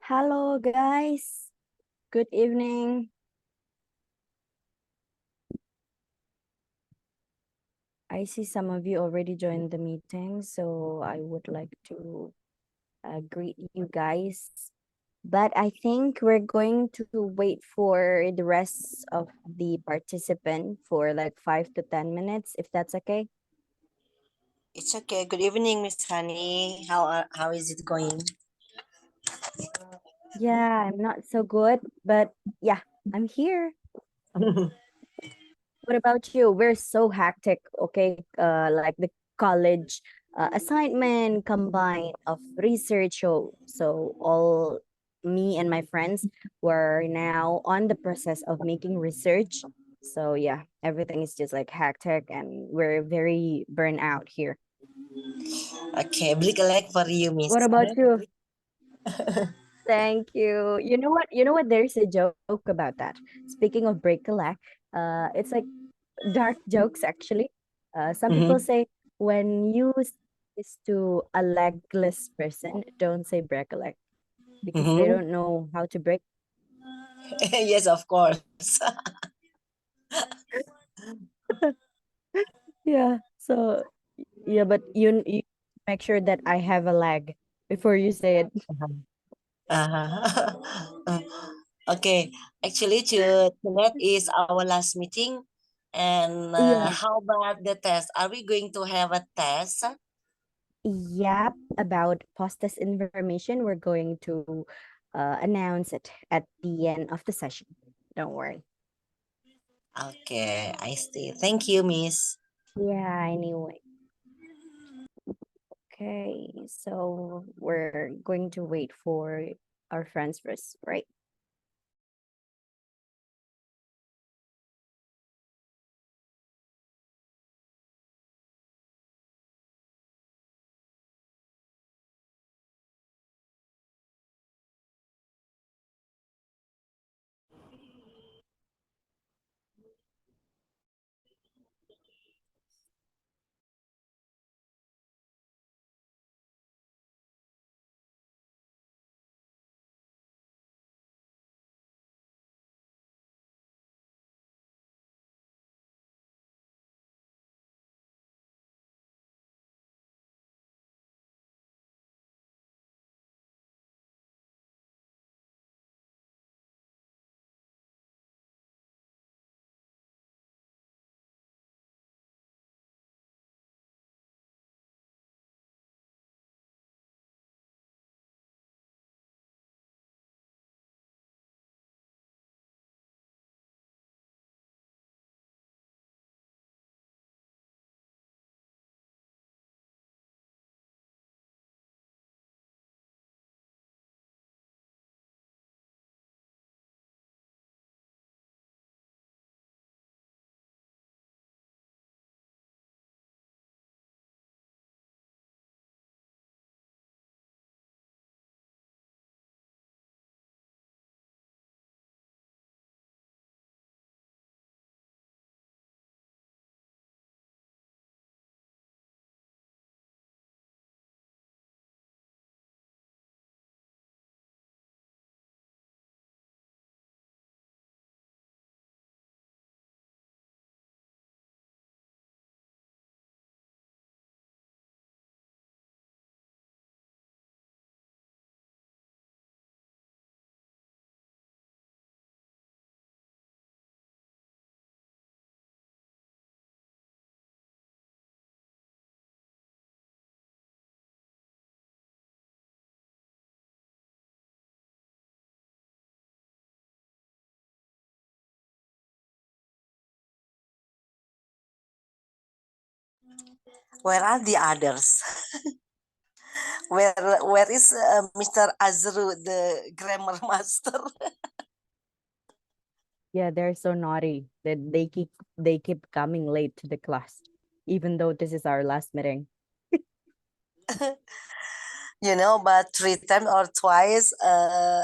Hello, guys. Good evening. I see some of you already joined the meeting, so I would like to greet you guys. But I think we're going to wait for the rest of the participant for like 5 to 10 minutes, if that's okay. It's okay. Good evening, Miss Honey. How is it going? Yeah, I'm not so good, but yeah, I'm here. What about you? We're so hectic, okay? Like the college assignment combined of research. So all me and my friends were now on the process of making research. So yeah, everything is just like hectic and we're very burnt out here. Okay, blik a leg for you, Miss. What about you? Thank you. You know what? You know what? There's a joke about that. Speaking of break a leg, it's like dark jokes actually. Some people Mhm. say when you say this to a legless person, don't say break a leg because they Mhm. don't know how to break. Yes, of course. Yeah. So yeah, but you make sure that I have a leg before you say it. Uh-huh. Okay, actually, tonight is our last meeting. And Yeah. how about the test? Are we going to have a test? Yep. About post-test information, we're going to announce it at the end of the session. Don't worry. Okay, I see. Thank you, Miss. Yeah. Anyway. Okay, so we're going to wait for our friends first, right? Where are the others? Where is Mr. Azru, the grammar master? Yeah, they're so naughty that they keep coming late to the class, even though this is our last meeting. But 3 times or twice, I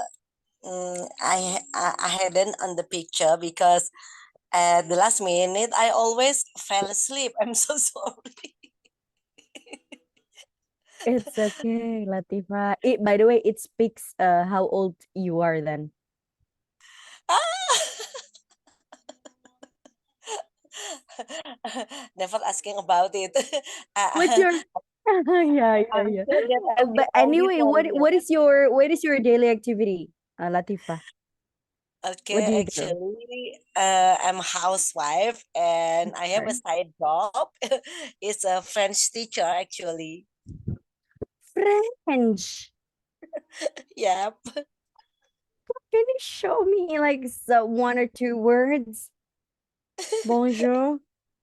hadn't on the picture because at the last minute I always fell asleep. I'm so sorry. It's okay, Latifa. By the way, it speaks how old you are then. Never asking about it. What's your yeah, yeah, I'm yeah. sure that I will But anyway, auditorium. what is your daily activity, Latifa? What do Okay, you do? actually, I'm a housewife and I have a Okay. side job. It's a French teacher, actually. French. Yep. Can you show me like one or two words? Bonjour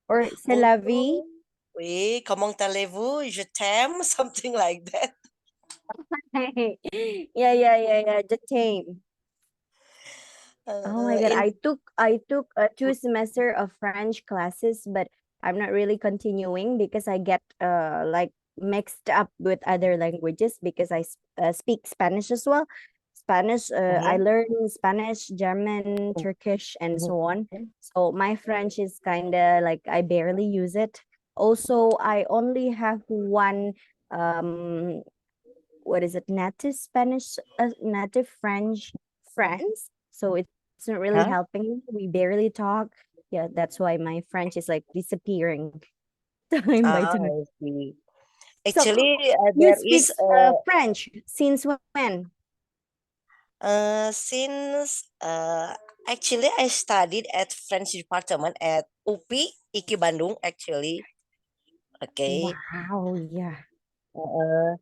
or c'est la vie? Bonjour. Oui, comment allez-vous? Je t'aime, something like that. Yeah, yeah, yeah, yeah. The tame. Oh my God. In I took 2 semester of French classes, but I'm not really continuing because I get like mixed up with other languages because I speak Spanish as well. Spanish, I Mhm, learn Spanish, German, Turkish, and mhm. so on. So my French is kind of like I barely use it. Also, I only have one what is it, native Spanish, native French friends. So it's not really Huh? helping me. We barely talk. Yeah, that's why my French is like disappearing time by Ah, time. I see. So Actually, you there speak is French since when? since actually I studied at French department at UPI IKI Bandung actually. Okay. Wow, yeah. Uh,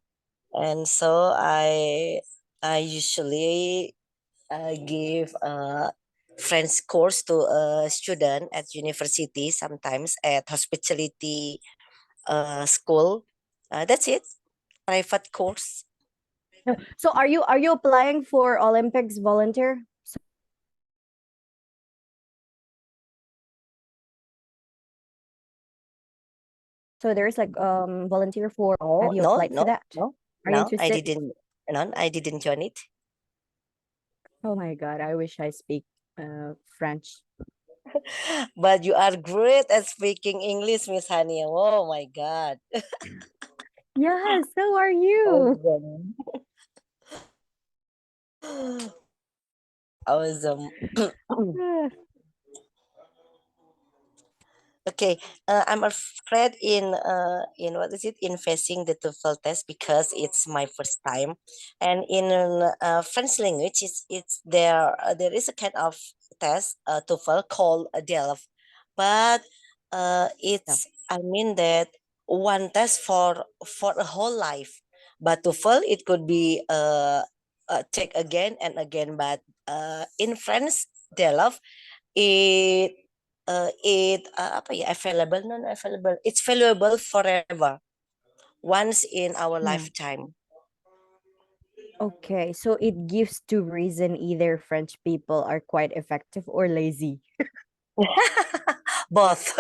and so I usually give a French course to a student at university, sometimes at hospitality school. That's it. Private course. So are you applying for Olympics volunteer? So there's like volunteer for. Oh Have you no, applied for no, that? no, Are you no. I interested? didn't. No, I didn't join it. Oh my God, I wish I speak French. But you are great at speaking English, Miss Hania. Oh my God. Yeah, so are you. Awesome. Awesome. Okay, I'm afraid in what is it, in facing the TOEFL test because it's my first time, and in French language it's there there is a kind of test TOEFL called a DELF, but Yeah. it's I mean that one test for a whole life, but TOEFL it could be take again and again, but in French DELF it apa ya, available non available, it's valuable forever, once in our Yeah. lifetime. Okay, so it gives two reason either French people are quite effective or lazy. Both.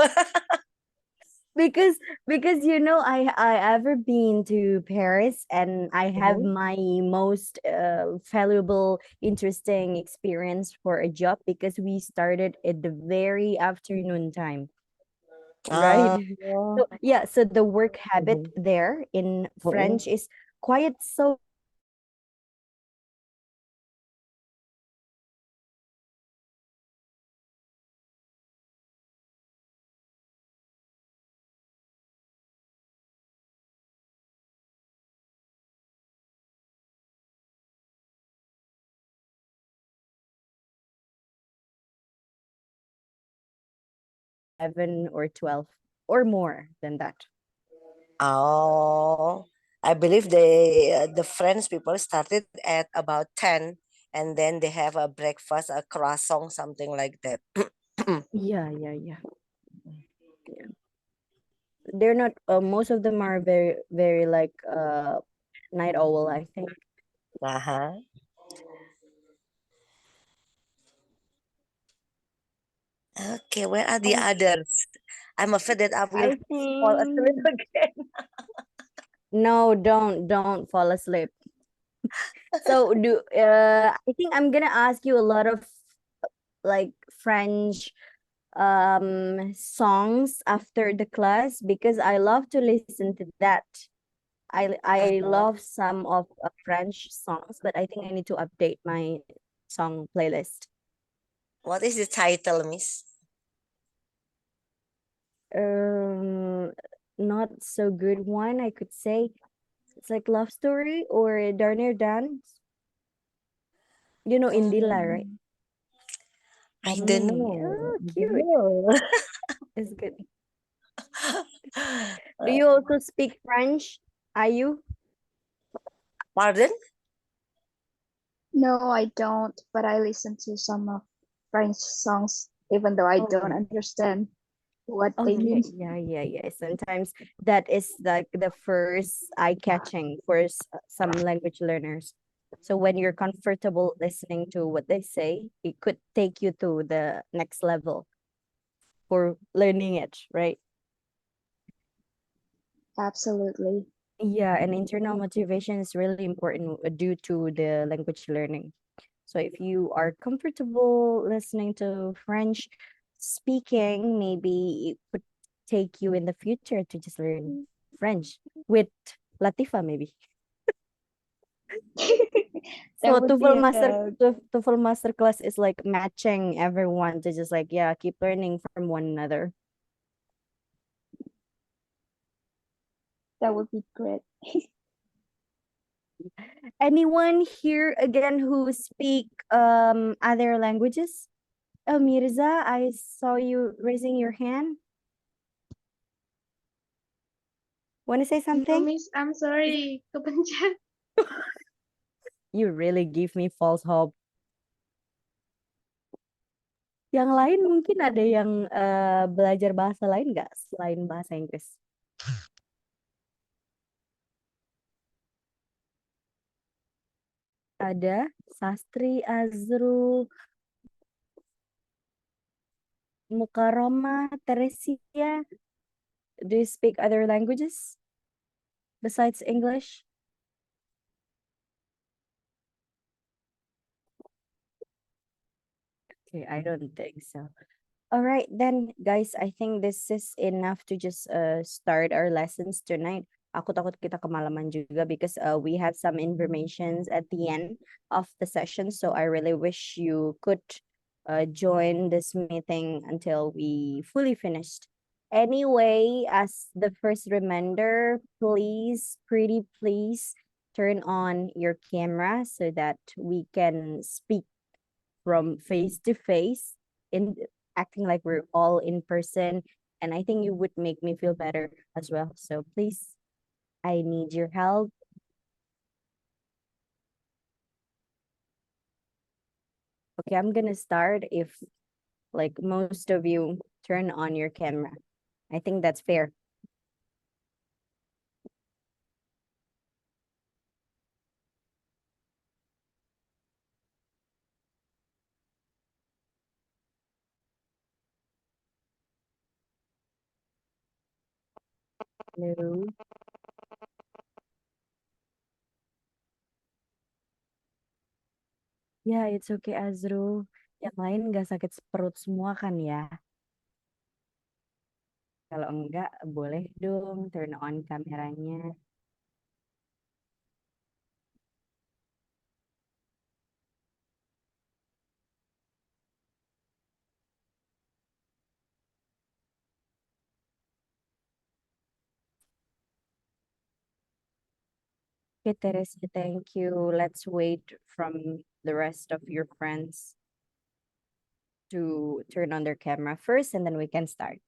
Because I ever been to Paris and I have Mhm. my most valuable interesting experience for a job because we started at the very afternoon time, right? Ah, So yeah, so the work habit mhm, there in mhm. French is quite so 11 or 12 or more than that. Oh, I believe the French people started at about 10, and then they have a breakfast, a croissant, something like that. Yeah, yeah, yeah. Yeah. They're not most of them are very very like night owl, I think. Uh-huh. Okay, where are the Oh, others? I'm afraid that I will I fall asleep think again. no, don't fall asleep. So I think I'm gonna ask you a lot of like French songs after the class because I love to listen to that. I Uh-huh. love some of French songs, but I think I need to update my song playlist. What is the title, Miss? Um, not so good one, I could say. It's like Love Story or Darner Dance. You know Indila, right? Um, I don't Mm, know. oh, I don't cute. know. It's good. Do you also speak French? Are you? Pardon? No, I don't, but I listen to some of French songs, even though I Oh, don't understand what oh they yeah, mean. yeah. Sometimes that is like the first eye-catching for some language learners. So when you're comfortable listening to what they say, it could take you to the next level for learning it, right? Absolutely. Yeah, and internal motivation is really important due to the language learning. So if you are comfortable listening to French speaking, maybe it could take you in the future to just learn French with Latifa maybe. That So would be a TOEFL master class is like matching everyone to just like yeah, keep learning from one another. that would be great. Anyone here again who speak other languages? Oh, Mirza, I saw you raising your hand. Want to say No, something? Miss, I'm sorry. Kepencet. You really give me false hope. Yang lain mungkin ada yang belajar bahasa lain nggak selain bahasa Inggris? Ada Sastri, Azru, Mukaroma, Teresia. Do you speak other languages besides English? Okay, I don't think so. All right, then, guys, I think this is enough to just start our lessons tonight. Aku takut kita kemalaman juga because we have some informations at the end of the session. So I really wish you could join this meeting until we fully finished. Anyway, as the first reminder, please, pretty please, turn on your camera so that we can speak from face to face in acting like we're all in person. And I think you would make me feel better as well. So please, I need your help. Okay, I'm gonna start if like most of you turn on your camera. I think that's fair. Hello. Ya, it's okay, Azru. Yang lain nggak sakit perut semua kan ya? Kalau enggak, boleh dong turn on kameranya. Okay, Teresa, thank you. Let's wait from the rest of your friends to turn on their camera first, and then we can start.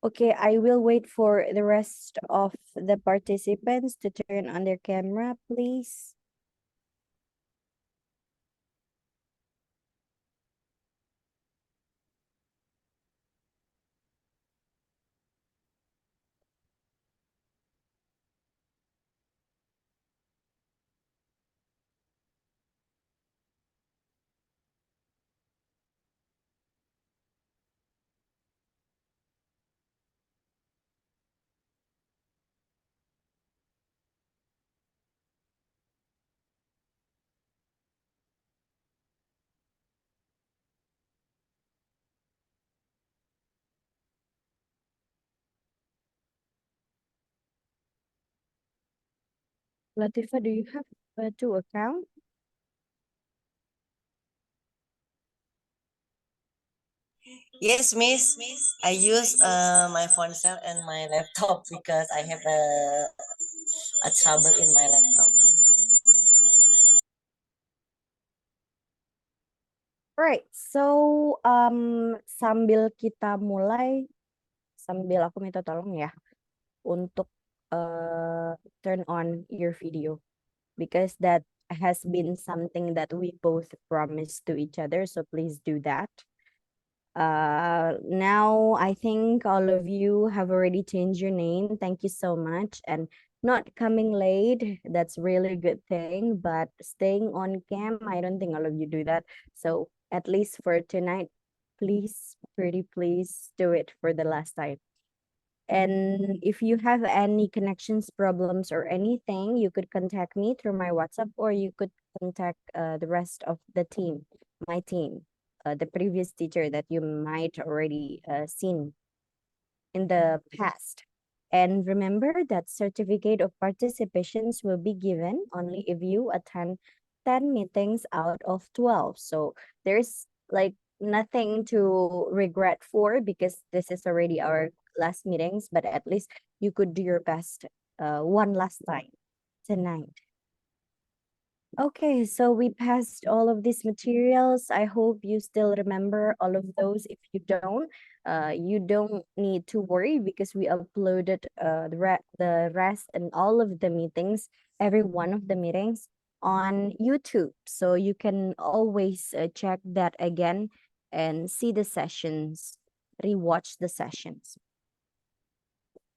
Okay, I will wait for the rest of the participants to turn on their camera, please. Latifa, do you have two accounts? Yes, Miss. I use my phone cell and my laptop because I have a trouble in my laptop. Alright, so sambil kita mulai, sambil aku minta tolong ya untuk turn on your video because that has been something that we both promised to each other, so please do that. Now I think all of you have already changed your name. Thank you so much. And not coming late, that's really a good thing, but staying on cam, I don't think all of you do that. So at least for tonight, please, pretty please do it for the last time. And if you have any connections problems or anything, you could contact me through my WhatsApp, or you could contact the rest of the team, my team, the previous teacher that you might already seen in the past. And remember that certificate of participations will be given only if you attend 10 meetings out of 12. So there's like nothing to regret for because this is already our last meetings, but at least you could do your best one last time tonight. Okay, so we passed all of these materials. I hope you still remember all of those. If you don't need to worry because we uploaded the rest and all of the meetings, every one of the meetings on YouTube. So you can always check that again and see the sessions, rewatch the sessions.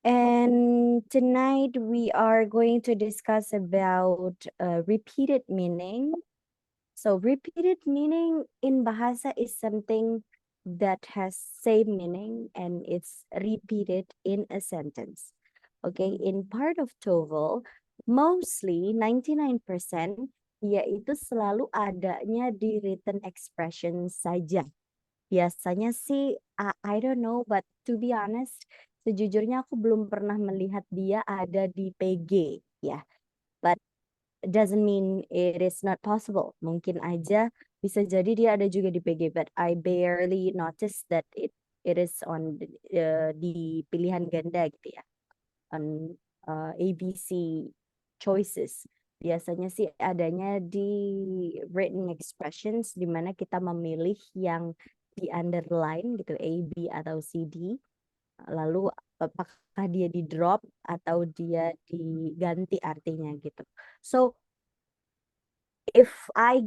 And tonight we are going to discuss about repeated meaning. So repeated meaning in Bahasa is something that has same meaning and it's repeated in a sentence. Okay, in part of TOEFL, mostly 99% yaitu selalu adanya di written expression saja. Biasanya sih, I don't know, but to be honest, sejujurnya aku belum pernah melihat dia ada di PG, ya. But doesn't mean it is not possible. Mungkin aja bisa jadi dia ada juga di PG, but I barely noticed that it is on di pilihan ganda gitu ya, on ABC choices. Biasanya sih adanya di written expressions di mana kita memilih yang di underline gitu, A, B atau C, D. Lalu apakah dia di drop atau dia diganti artinya gitu. So if I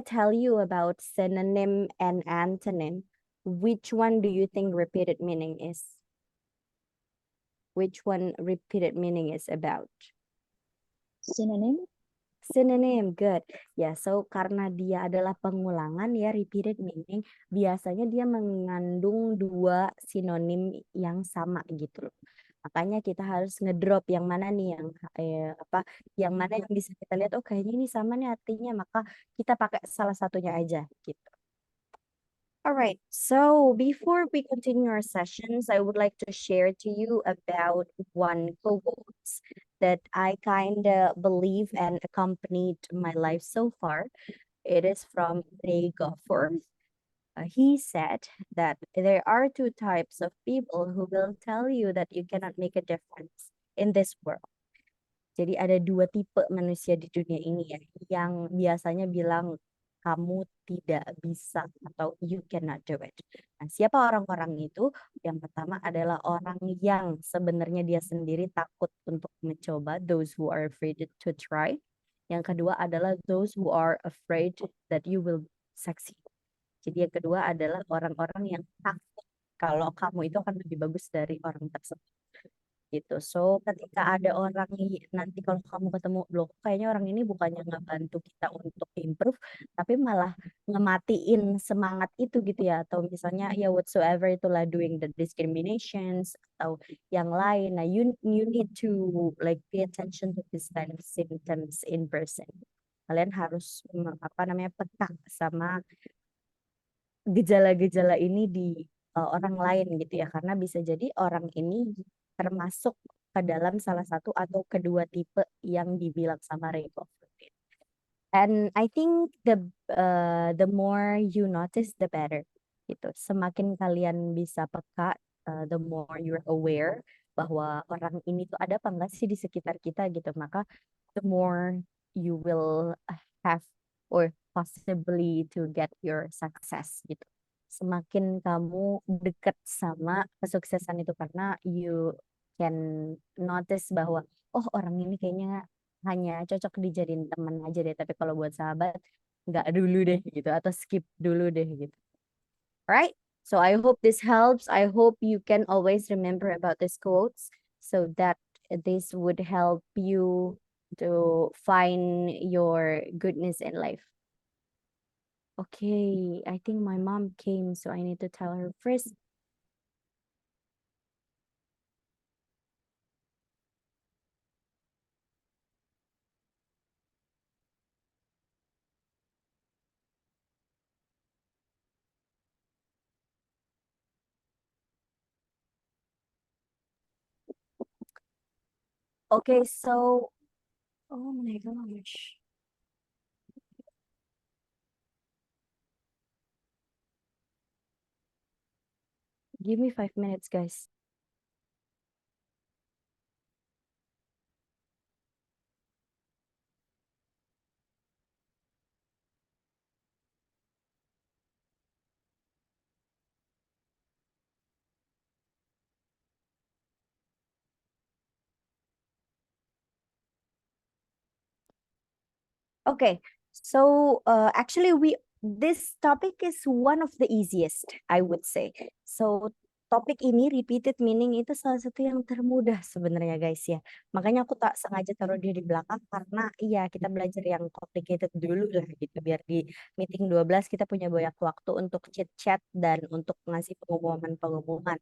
tell you about synonym and antonym, which one do you think repeated meaning is? Which one repeated meaning is about? Synonym. Synonym, good. Ya, so karena dia adalah pengulangan ya, repeated meaning, biasanya dia mengandung dua sinonim yang sama gitu loh. Makanya kita harus ngedrop yang mana nih yang mana yang bisa kita lihat, oh kayaknya ini sama nih artinya, maka kita pakai salah satunya aja gitu. Alright, so before we continue our sessions, I would like to share to you about one quote that I kind of believe and accompanied my life so far. It is from Ray Gofford. He said that there are two types of people who will tell you that you cannot make a difference in this world. Jadi ada dua tipe manusia di dunia ini ya, yang biasanya bilang kamu tidak bisa atau you cannot do it. Nah, siapa orang-orang itu? Yang pertama adalah orang yang sebenarnya dia sendiri takut untuk mencoba, those who are afraid to try. Yang kedua adalah those who are afraid that you will succeed. Jadi yang kedua adalah orang-orang yang takut kalau kamu itu akan lebih bagus dari orang tersebut gitu. So ketika ada orang nanti kalau kamu ketemu loh kayaknya orang ini bukannya ngebantu kita untuk improve tapi malah ngematiin semangat itu gitu ya, atau misalnya ya whatsoever itulah doing the discriminations atau yang lain. Nah you need to like pay attention to this kind of symptoms in person. Kalian harus apa namanya peka sama gejala-gejala ini di orang lain gitu ya, karena bisa jadi orang ini termasuk ke dalam salah satu atau kedua tipe yang dibilang sama Reiko. And I think the more you notice the better gitu. Semakin kalian bisa peka, the more you're aware bahwa orang ini tuh ada apa enggak sih di sekitar kita gitu. Maka the more you will have or possibly to get your success gitu. Semakin kamu dekat sama kesuksesan itu karena you can notice bahwa oh orang ini kayaknya hanya cocok dijadiin teman aja deh, tapi kalau buat sahabat nggak dulu deh gitu atau skip dulu deh gitu. Right? So I hope this helps. I hope you can always remember about these quotes so that this would help you to find your goodness in life. Okay, I think my mom came, so I need to tell her first. Okay, so oh my gosh. Give me 5 minutes, guys. Okay, so actually this topic is one of the easiest, I would say. So topik ini repeated meaning itu salah satu yang termudah sebenarnya guys ya. Makanya aku tak sengaja taruh dia di belakang karena iya kita belajar yang complicated dulu lah gitu biar di meeting 12 kita punya banyak waktu untuk chit chat dan untuk ngasih pengumuman-pengumuman.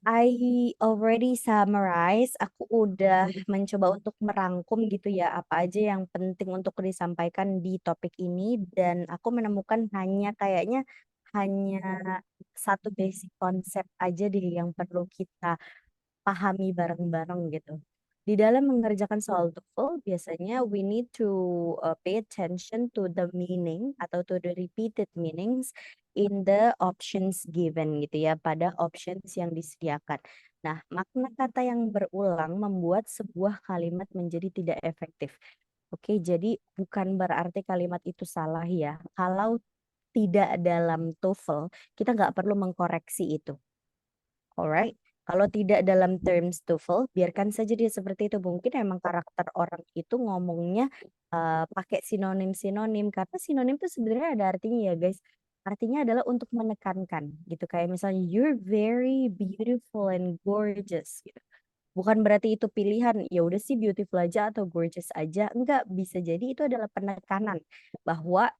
I already summarize. Aku udah mencoba untuk merangkum gitu ya apa aja yang penting untuk disampaikan di topik ini dan aku menemukan kayaknya hanya satu basic konsep aja deh yang perlu kita pahami bareng-bareng gitu. Di dalam mengerjakan soal TOEFL, biasanya we need to pay attention to the meaning atau to the repeated meanings in the options given gitu ya, pada options yang disediakan. Nah, makna kata yang berulang membuat sebuah kalimat menjadi tidak efektif. Oke, jadi bukan berarti kalimat itu salah ya. Kalau tidak dalam TOEFL, kita nggak perlu mengkoreksi itu. Alright. Kalau tidak dalam terms TOEFL, biarkan saja dia seperti itu. Mungkin emang karakter orang itu ngomongnya pakai sinonim-sinonim. Karena sinonim itu sebenarnya ada artinya ya guys. Artinya adalah untuk menekankan gitu. Kayak misalnya you're very beautiful and gorgeous gitu. Bukan berarti itu pilihan. Ya udah sih beautiful aja atau gorgeous aja. Enggak, bisa jadi itu adalah penekanan bahwa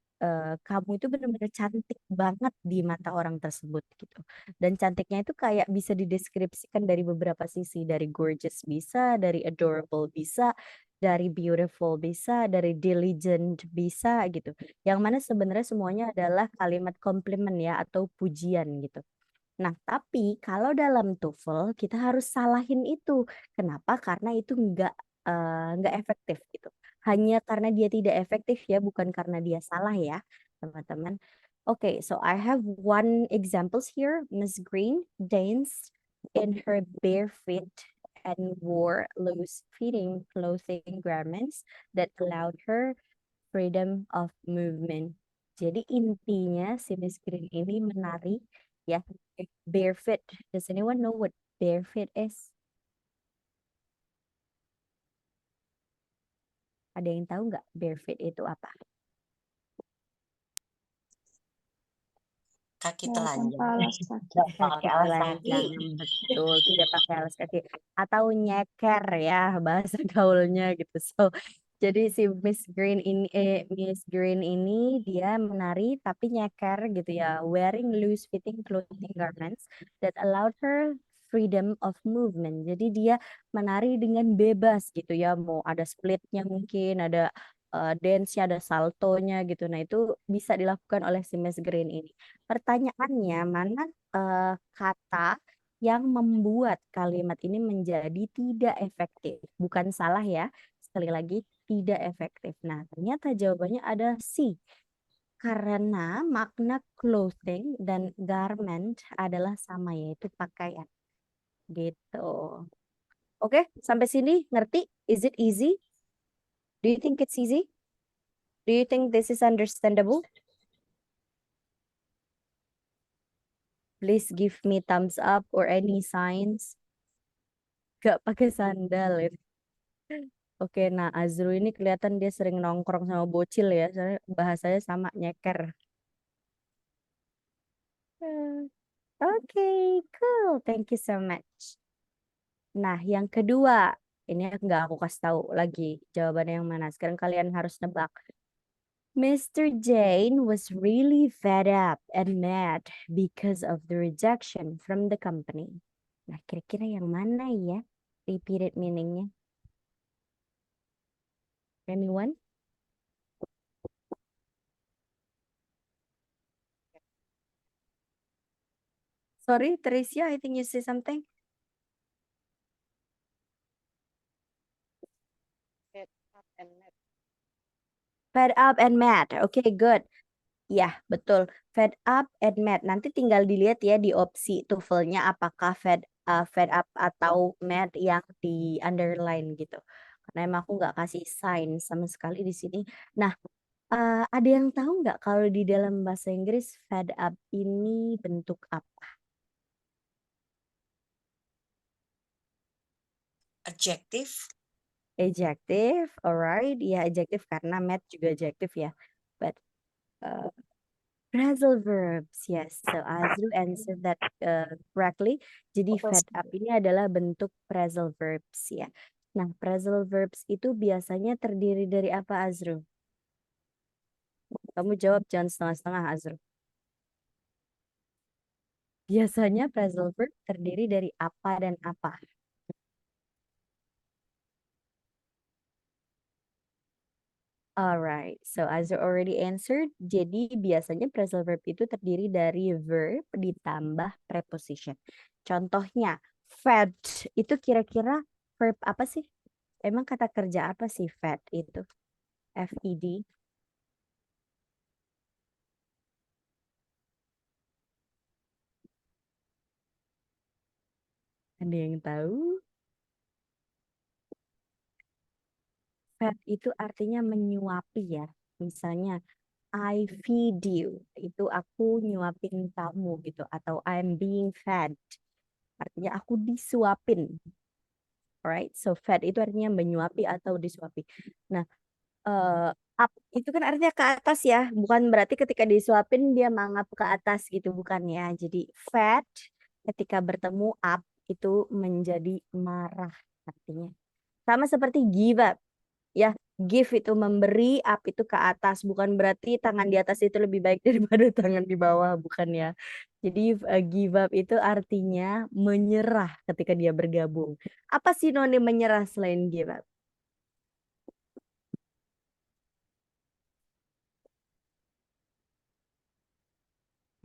kamu itu benar-benar cantik banget di mata orang tersebut gitu. Dan cantiknya itu kayak bisa dideskripsikan dari beberapa sisi, dari gorgeous bisa, dari adorable bisa, dari beautiful bisa, dari diligent bisa gitu. Yang mana sebenarnya semuanya adalah kalimat komplimen ya atau pujian gitu. Nah, tapi kalau dalam TOEFL kita harus salahin itu. Kenapa? Karena itu nggak efektif gitu. Hanya karena dia tidak efektif ya, bukan karena dia salah ya, teman-teman. Okay, so I have one examples here. Miss Green danced in her bare feet and wore loose-fitting clothing garments that allowed her freedom of movement. Jadi intinya si Miss Green ini menari ya barefoot. Does anyone know what barefoot is? Ada yang tahu nggak barefoot itu apa? Kaki Ya, tanpa telanjang. alas kaki. Nggak Kaki pakai alas kaki. telanjang, betul, tidak pakai alas kaki atau nyeker ya bahasa gaulnya gitu. So, jadi si Miss Green ini dia menari tapi nyeker gitu ya, wearing loose fitting clothing garments that allowed her freedom of movement. Jadi dia menari dengan bebas gitu ya, mau ada splitnya mungkin, ada dance-nya, ada saltonya gitu. Nah, itu bisa dilakukan oleh si Miss Green ini. Pertanyaannya, mana kata yang membuat kalimat ini menjadi tidak efektif? Bukan salah ya, sekali lagi tidak efektif. Nah, ternyata jawabannya ada C. Karena makna clothing dan garment adalah sama, yaitu pakaian. Gitu. Oke, sampai sini ngerti? Is it easy? Do you think it's easy? Do you think this is understandable? Please give me thumbs up or any signs. Gak pakai sandal ya. Oke, nah Azru ini kelihatan dia sering nongkrong sama bocil ya, soalnya bahasanya sama nyeker. Oke, cool. Thank you so much. Nah, yang kedua, ini nggak aku kasih tahu lagi jawabannya yang mana. Sekarang kalian harus nebak. Mr. Jane was really fed up and mad because of the rejection from the company. Nah, kira-kira yang mana ya repeated meaningnya? Anyone? Sorry, Tricia, I think you say something. Fed up and mad. Oke, good. Ya, betul. Fed up and mad. Nanti tinggal dilihat ya di opsi TOEFL-nya apakah fed up atau mad yang di underline gitu. Karena emang aku nggak kasih sign sama sekali di sini. Nah, ada yang tahu nggak kalau di dalam bahasa Inggris fed up ini bentuk apa? Adjective. Adjective, alright. Ya, adjective karena mad juga adjective ya. But uh, phrasal verbs, yes. So Azru answered that correctly. Jadi fed up ini adalah bentuk phrasal verbs ya. Nah, phrasal verbs itu biasanya terdiri dari apa, Azru? Kamu jawab jangan setengah-setengah, Azru. Biasanya phrasal verb terdiri dari apa dan apa. Alright, so Azru already answered. Jadi biasanya phrasal verb itu terdiri dari verb ditambah preposition. Contohnya, fed itu kira-kira verb apa sih? Emang kata kerja apa sih fed itu? FED. Ada yang tahu? Fed itu artinya menyuapi ya. Misalnya, I feed you. Itu aku nyuapin kamu gitu. Atau I'm being fed. Artinya aku disuapin. Alright, so fed itu artinya menyuapi atau disuapi. Nah, up itu kan artinya ke atas ya. Bukan berarti ketika disuapin dia mangap ke atas gitu. Bukan ya. Jadi fed ketika bertemu up itu menjadi marah artinya. Sama seperti give up. Ya, give itu memberi, up itu ke atas. Bukan berarti tangan di atas itu lebih baik daripada tangan di bawah, bukan ya. Jadi give up itu artinya menyerah ketika dia bergabung. Apa sinonim menyerah selain give up?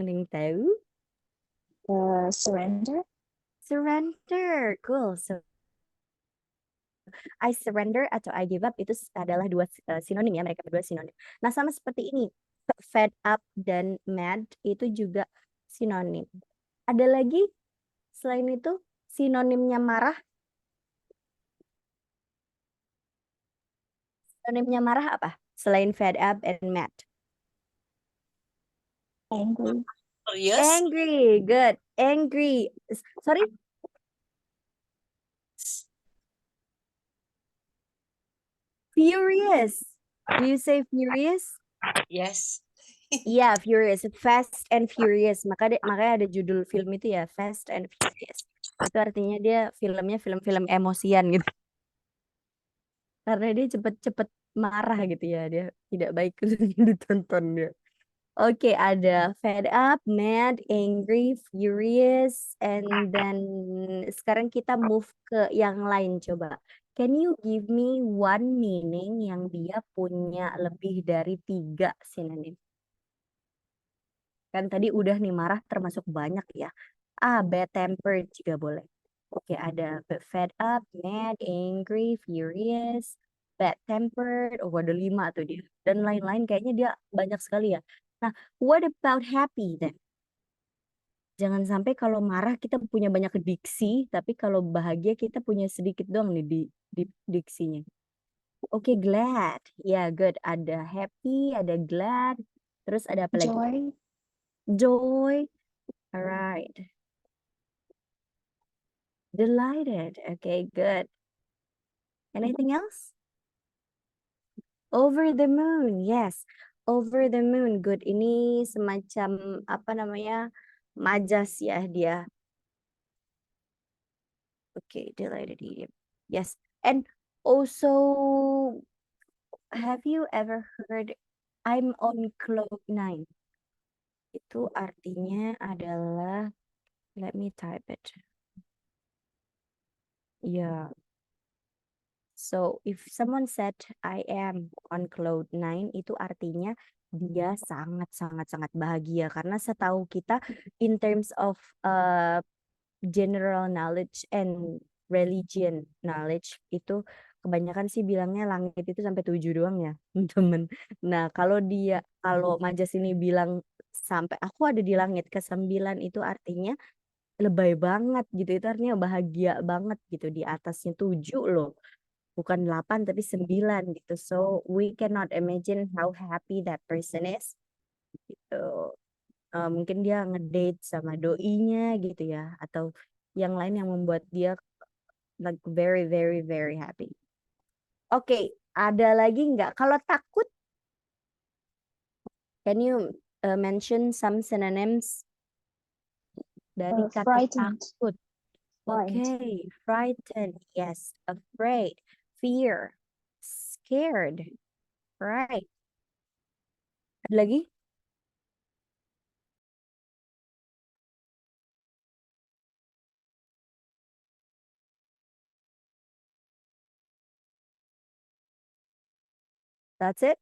Mending tahu? Surrender. Surrender. Cool. So, I surrender atau I give up itu adalah dua sinonim ya, mereka berdua sinonim. Nah, sama seperti ini, fed up dan mad itu juga sinonim. Ada lagi selain itu sinonimnya marah? Sinonimnya marah apa? selain fed up and mad? Angry. Curious. Angry, good. Angry. Sorry? Furious. Do you say furious? Yes. Iya, Furious, Fast and Furious. Makanya ada judul film itu ya, Fast and Furious. Itu artinya dia filmnya film-film emosian gitu. Karena dia cepet-cepet marah gitu ya, dia tidak baik untuk ditonton dia. Oke, ada fed up, mad, angry, furious, and then sekarang kita move ke yang lain coba. Can you give me one meaning yang dia punya lebih dari 3 sinonim? Kan tadi udah nih marah termasuk banyak ya. Bad tempered juga boleh. Oke, ada fed up, mad, angry, furious, bad tempered. Oh, ada 5 tuh dia. Dan lain-lain kayaknya dia banyak sekali ya. Nah, what about happy then? Jangan sampai kalau marah kita punya banyak diksi, tapi kalau bahagia kita punya sedikit doang nih di diksinya. Oke, glad. Ya, good. Ada happy, ada glad. Terus ada apa lagi? Joy. Joy. Alright. Delighted. Okay, good. Anything else? Over the moon. Yes. Over the moon. Good. Ini semacam apa namanya? Majas ya dia. Okay, delighted idiom. Yes. And also, have you ever heard I'm on cloud nine? Itu artinya adalah, let me type it. Yeah. So if someone said I am on cloud nine, itu artinya dia sangat bahagia karena setahu kita in terms of general knowledge and religion knowledge itu kebanyakan sih bilangnya langit itu sampai 7 doang ya, temen. Nah, kalau Majas ini bilang sampai aku ada di langit ke-9 itu artinya lebay banget gitu. Itu artinya bahagia banget gitu, di atasnya 7 loh. Bukan 8 tapi 9 gitu. So we cannot imagine how happy that person is gitu. Mungkin dia ngedate sama doinya gitu ya, atau yang lain yang membuat dia like very very very happy. Oke, ada lagi nggak? Kalau takut, can you mention some synonyms dari kata Frightened. takut? Okay, frightened, yes, afraid, fear, scared, right? Ada lagi? That's it?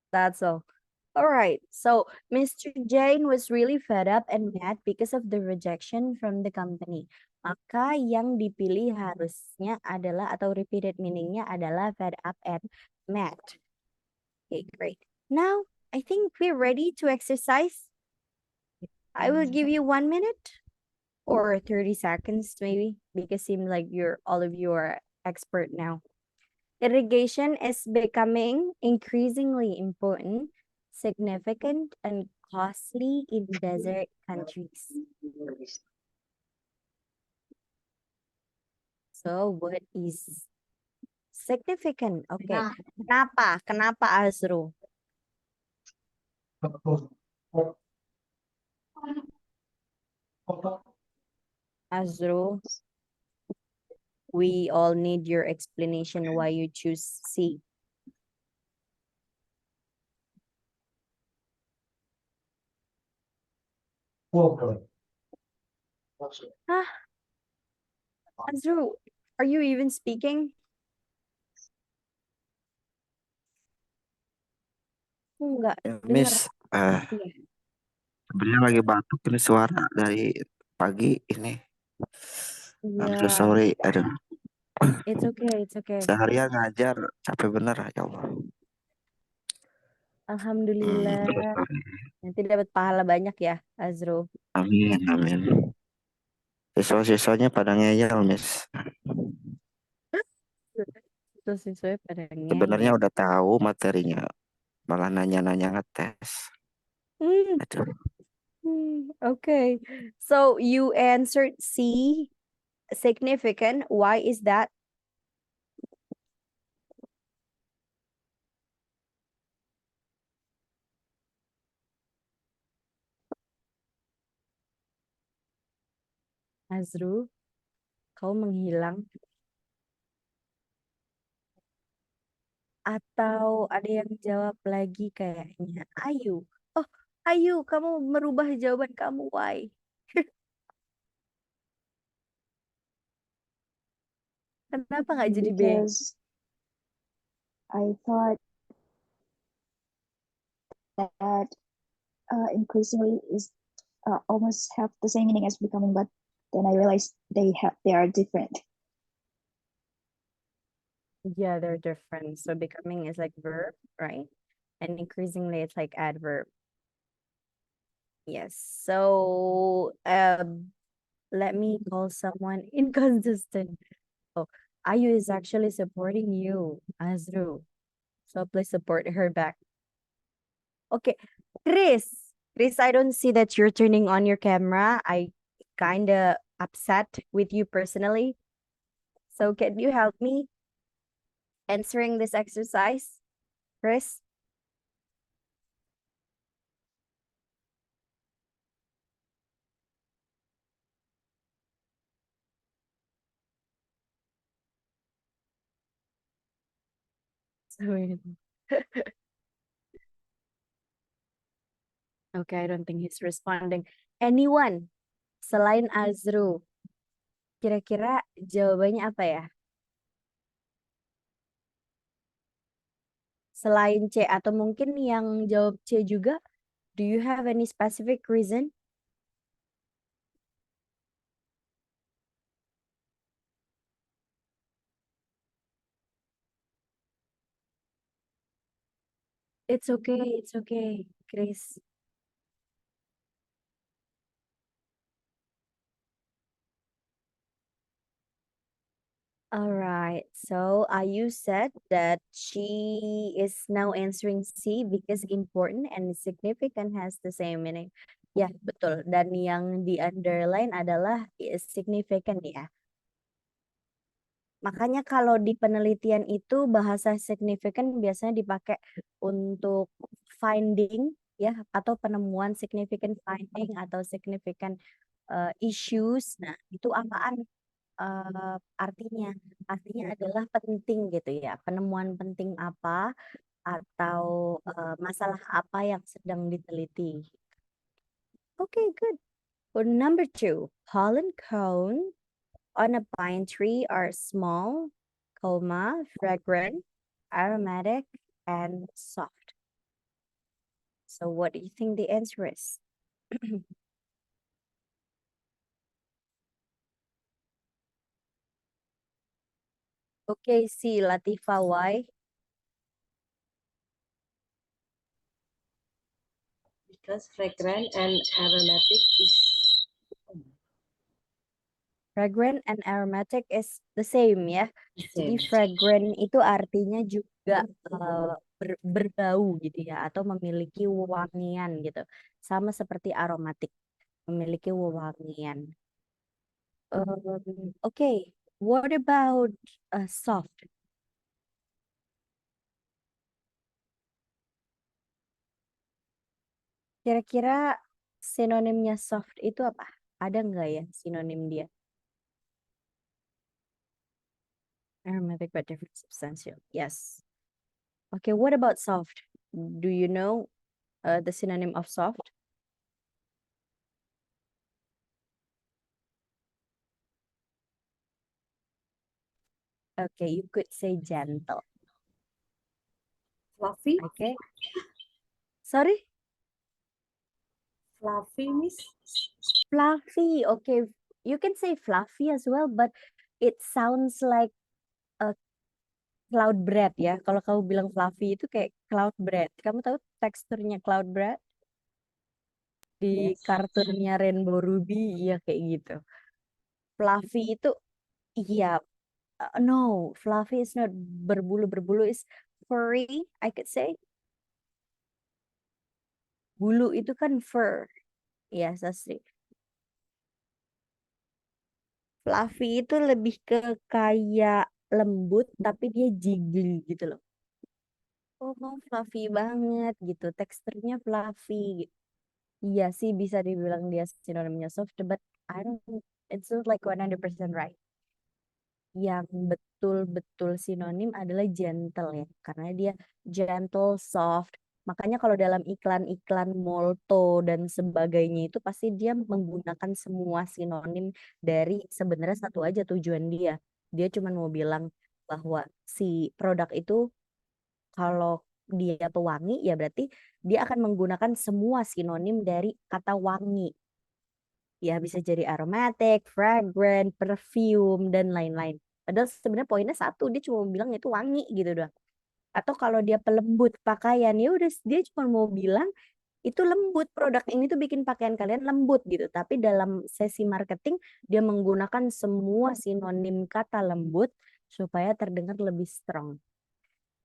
That's all. All right. So Mr. Jane was really fed up and mad because of the rejection from the company. Maka yang dipilih harusnya adalah, atau repeated meaningnya adalah fed up and mad. Okay, great. Now I think we're ready to exercise. I will give you 1 minute or 30 seconds maybe, because it seems like all of you are expert now. Irrigation is becoming increasingly important, significant, and costly in desert countries. So what is significant? Okay. Kenapa? Kenapa, Azru? Azru, we all need your explanation why you choose C. Azru, are you even speaking? Enggak dengar. Miss, Iya. sebenarnya lagi batuk ini suara dari pagi ini. I'm so Iya. sorry. Aduh, It's okay, it's okay. seharian ngajar capek bener ya Allah. Alhamdulillah. Nanti dapat pahala banyak ya, Azru. Amin, amin. Siswa-siswanya pada ngeyel, Miss. Terus siswanya pada Sebenarnya ngeyel. udah tahu materinya, malah nanya-nanya ngetes. Hmm, Aduh. okay. So you answered C, significant. Why is that? Azru, kau menghilang. Atau ada yang jawab lagi kayaknya. Ayu. Oh, Ayu, kamu merubah jawaban kamu. Why? Kenapa nggak jadi B? Because I thought that increasingly is almost have the same meaning as becoming, but then I realized they are different. Yeah, they're different. So becoming is like verb, right? And increasingly it's like adverb. Yes. So let me call someone inconsistent. Oh, Ayu is actually supporting you, Azru. So please support her back. Okay. Chris. Chris, I don't see that you're turning on your camera. I kind of upset with you personally. So can you help me answering this exercise, Chris? Wait. Okay, I don't think he's responding. Anyone selain Azru, kira-kira jawabannya apa ya? Selain C atau mungkin yang jawab C juga, do you have any specific reason? It's okay, Chris. All right. So Ayu said that she is now answering C because important and significant has the same meaning. Ya, betul. Dan yang di underline adalah significant ya. Makanya kalau di penelitian itu bahasa significant biasanya dipakai untuk finding ya atau penemuan significant finding atau significant issues. Nah, itu apaan artinya? Artinya adalah penting gitu ya. Penemuan penting apa atau masalah apa yang sedang diteliti. Okay, good. For number 2, pollen cone on a pine tree are small, fragrant, aromatic, and soft. So what do you think the answer is? Okay, see, Latifa, why? Because fragrant and aromatic is Fragrant and aromatic is the same ya. the Jadi same. fragrant itu artinya juga berbau gitu ya atau memiliki wewangian gitu. Sama seperti aromatik, memiliki wewangian. Okay, what about soft? Kira-kira sinonimnya soft itu apa? Ada nggak ya sinonim dia? Aromatic but different substantial. Yes. Okay, what about soft? Do you know the synonym of soft? Okay, you could say gentle. Fluffy? Okay. Sorry? Fluffy, Miss? Fluffy. Okay, you can say fluffy as well, but it sounds like a cloud bread ya. Kalau kamu bilang fluffy itu kayak cloud bread. Kamu tahu teksturnya cloud bread? Di Yes. kartunnya Rainbow Ruby, ya kayak gitu. Fluffy itu iya. No, fluffy is not berbulu. Berbulu is furry, I could say. Bulu itu kan fur. Ya, Sastri. Fluffy itu lebih ke kayak lembut tapi dia jiggly gitu loh. Oh, kamu fluffy banget gitu. Teksturnya fluffy. Iya sih bisa dibilang dia sinonimnya soft, but I don't, it's not like 100% right. Yang betul-betul sinonim adalah gentle ya, karena dia gentle, soft. Makanya kalau dalam iklan-iklan Molto dan sebagainya itu pasti dia menggunakan semua sinonim dari sebenarnya satu aja tujuan dia. Dia cuma mau bilang bahwa si produk itu kalau dia tuh wangi ya berarti dia akan menggunakan semua sinonim dari kata wangi. Ya bisa jadi aromatic, fragrant, perfume dan lain-lain. Padahal sebenarnya poinnya satu, dia cuma bilang itu wangi gitu doang. Atau kalau dia pelembut pakaian, ya udah dia cuma mau bilang itu lembut, produk ini tuh bikin pakaian kalian lembut gitu. Tapi dalam sesi marketing dia menggunakan semua sinonim kata lembut supaya terdengar lebih strong.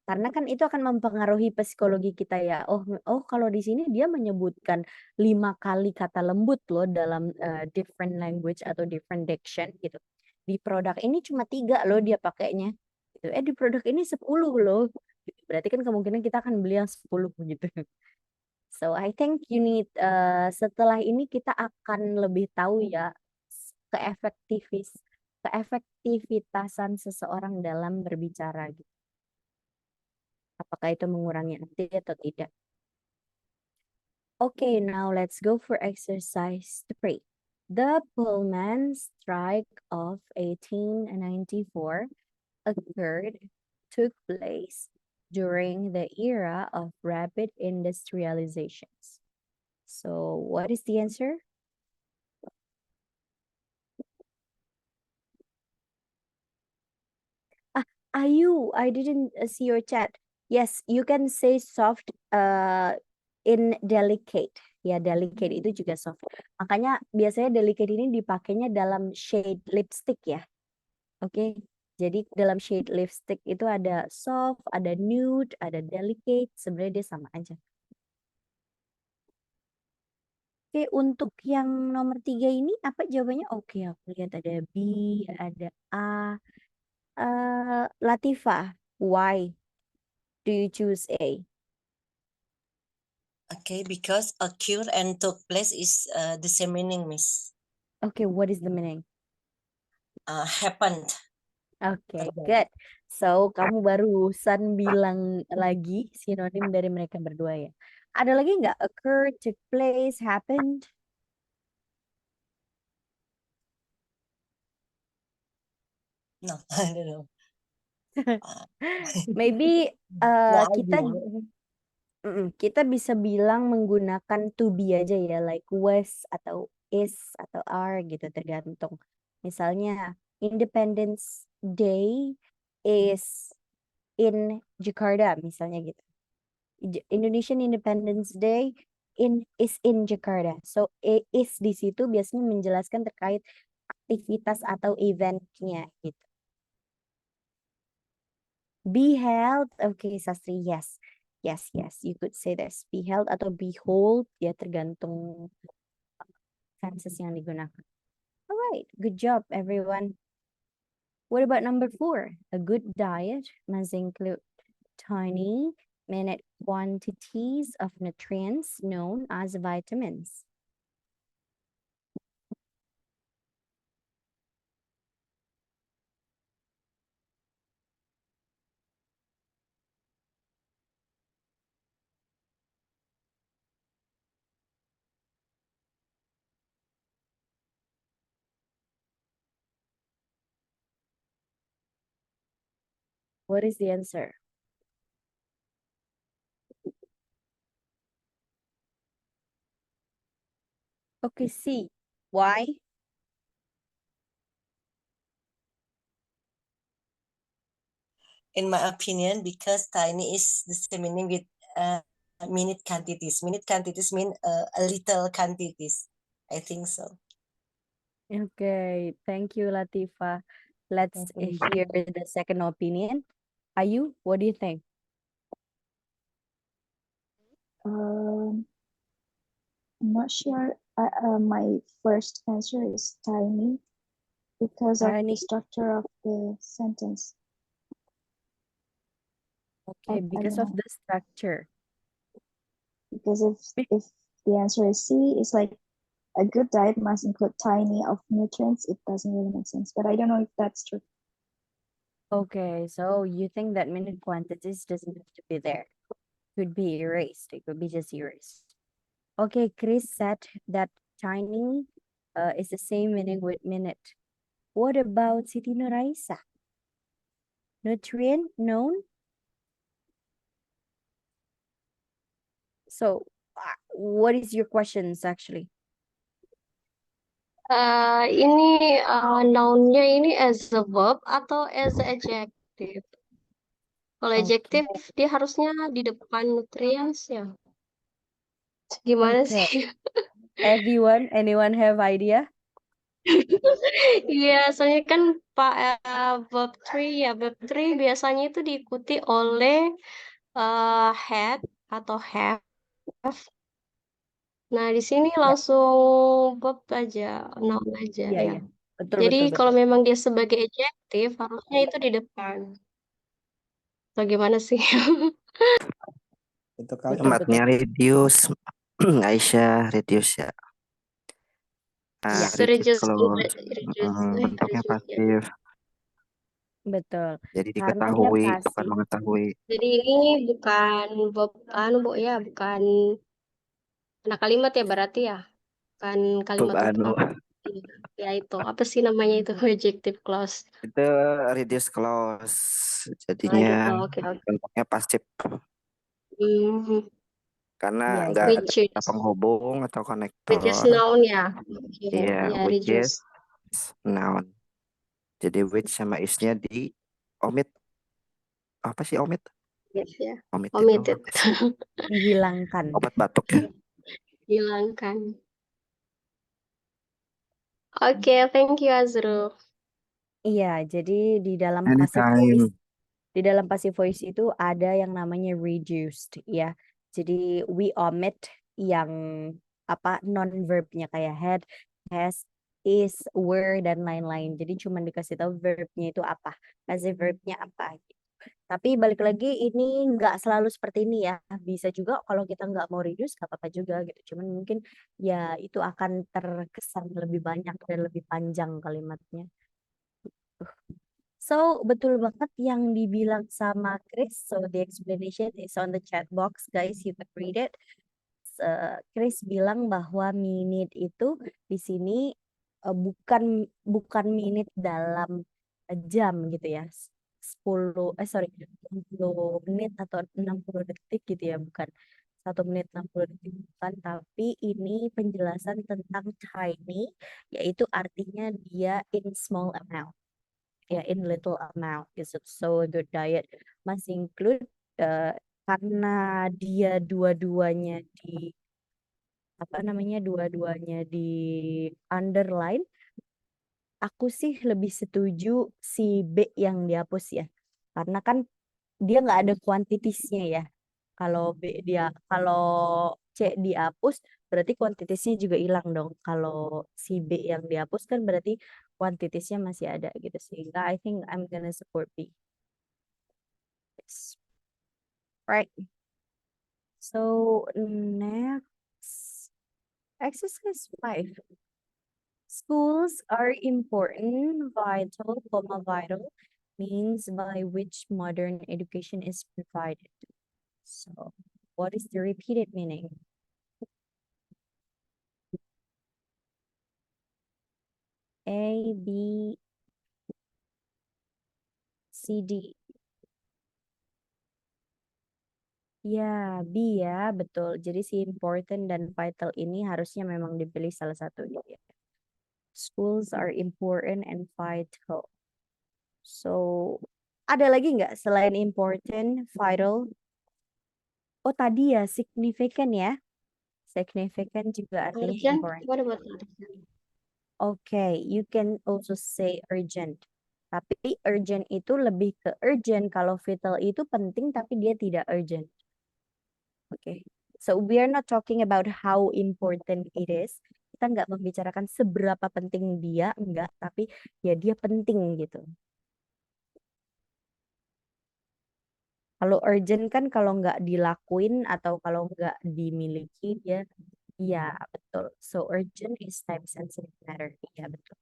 Karena kan itu akan mempengaruhi psikologi kita ya. Oh, kalau di sini dia menyebutkan 5 kali kata lembut loh dalam different language atau different diction gitu. Di produk ini cuma 3 loh dia pakainya. Gitu. Di produk ini 10 loh. Gitu. Berarti kan kemungkinan kita akan beli yang 10 gitu. So I think you need setelah ini kita akan lebih tahu ya keefektifis keefektivitasan seseorang dalam berbicara gitu. Apakah itu mengurangi arti atau tidak? Okay, now let's go for exercise 3. The Pullman strike of 1894 took place during the era of rapid industrializations. So what is the answer? Ayu, I didn't see your chat. Yes, you can say soft in delicate. Ya, delicate itu juga soft. Makanya biasanya delicate ini dipakainya dalam shade lipstick ya. Oke. Jadi dalam shade lipstick itu ada soft, ada nude, ada delicate. Sebenarnya dia sama aja. Oke, untuk yang nomor 3 ini apa jawabannya? Oke, aku lihat ada B, ada A. Latifah, why do you choose A? Okay, because occur and took place is the same meaning, Miss. Okay, what is the meaning? Happened. Okay, Terjadi. good. So, kamu barusan bilang lagi sinonim dari mereka berdua ya. Ada lagi nggak? Occur, took place, happened? No, I don't know. Maybe No kita idea. kita bisa bilang menggunakan to be aja ya, like was atau is atau are gitu tergantung. Misalnya Independence Day is in Jakarta misalnya gitu. Indonesian Independence Day is in Jakarta. So is di situ biasanya menjelaskan terkait aktivitas atau eventnya gitu. Be held, okay Sastri, yes. Yes, you could say this. Be held atau behold, ya tergantung tenses yang digunakan. Alright, good job everyone. What about number 4? A good diet must include tiny minute quantities of nutrients known as vitamins. What is the answer? Okay, C. Why? In my opinion, because tiny is the same meaning with minute quantities. Minute quantities mean a little quantities. I think so. Okay, thank you, Latifa. Let's hear the second opinion. Ayu, what do you think? I'm not sure. My first answer is tiny because of the Tiny. structure of the sentence. Okay, I because don't of know. the structure. Because if the answer is C, it's like a good diet must include tiny of nutrients. It doesn't really make sense, but I don't know if that's true. Okay, so you think that minute quantities doesn't have to be there. Could be erased. It could be just erased. Okay, Chris said that tiny is the same meaning with minute. What about Siti Nuraisa? Nutrient known? So, what is your questions actually? Ini noun-nya ini as a verb atau as a adjective? Kalau Okay. adjective dia harusnya di depan nutrients ya. Gimana Okay. sih? Anyone have idea? Iya, soalnya kan verb 3 ya, verb 3 biasanya itu diikuti oleh had atau have. Nah, di sini langsung verb aja, noun aja Iya, ya. iya. Betul, Jadi betul, betul. kalau memang dia sebagai adjective harusnya itu di depan. Bagaimana sih? Itu Betul, kalimatnya betul. reduce. Aisyah reduce ya. Iya. So Reduce reduce, kalau bentuknya reduce ya. pasif. Betul. Jadi Karena dia diketahui, bukan pasif. mengetahui. Jadi ini bukan verb Bu ya, bukan anak kalimat ya berarti ya. Bukan kalimat Anu. utama. Ya itu, apa sih namanya itu adjective clause. Itu reduce clause. Nah, Jadinya gitu. Oke, oke. bentuknya pasif. Hmm, Karena Iya, nggak iya. ada which kata is penghubung atau which is konektor. noun ya. Oke, Iya, ya which is reduce. noun. Jadi which sama is-nya di omit. Apa sih omit? Yes ya. Omit itu Omitted. apa sih? Dihilangkan. Obat batuk ya. Hilangkan. Oke, thank you Azrul. Iya, jadi di dalam passive voice, Anytime. di dalam passive voice itu ada yang namanya reduced ya. Jadi we omit yang apa non-verbnya kayak had, has, is, were dan lain-lain. Jadi cuma dikasih tahu verbnya itu apa, passive verbnya apa. Tapi balik lagi ini nggak selalu seperti ini ya. Bisa juga kalau kita nggak mau reduce nggak apa-apa juga gitu. Cuman mungkin ya itu akan terkesan lebih banyak dan lebih panjang kalimatnya. So, betul banget yang dibilang sama Chris. So, the explanation is on the chat box, guys. You can read it. Chris bilang bahwa minute itu di sini bukan minute dalam jam gitu ya. 60 menit atau 60 detik gitu ya, bukan 1 menit 60 detik bukan, tapi ini penjelasan tentang tiny, yaitu artinya dia in small amount. Ya, in little amount is so a good diet masih include karena dia dua-duanya di apa namanya dua-duanya di underline, aku sih lebih setuju si B yang dihapus ya, karena kan dia nggak ada kuantitasnya ya. Kalau B dia kalau C dihapus berarti kuantitasnya juga hilang dong. Kalau si B yang dihapus kan berarti kuantitasnya masih ada gitu, sehingga I think I'm gonna support B. Yes. Right. So next, exercise 5. Schools are important, vital, vital means by which modern education is provided. So what is the repeated meaning? A, B, C, D. Ya, B ya, betul. Jadi si important dan vital ini harusnya memang dipilih salah satu ya. Schools are important and vital. So, ada lagi nggak selain important, vital? Oh, tadi ya, significant ya. Significant juga artinya Artian, important. gimana buat artian? Okay, you can also say urgent. Tapi urgent itu lebih ke urgent. Kalau vital itu penting tapi dia tidak urgent. Okay. So we are not talking about how important it is. Kita nggak membicarakan seberapa penting dia, enggak. Tapi ya dia penting gitu. Kalau urgent kan kalau nggak dilakuin atau kalau nggak dimiliki dia, iya betul. So urgent is time sensitive matter. Iya betul.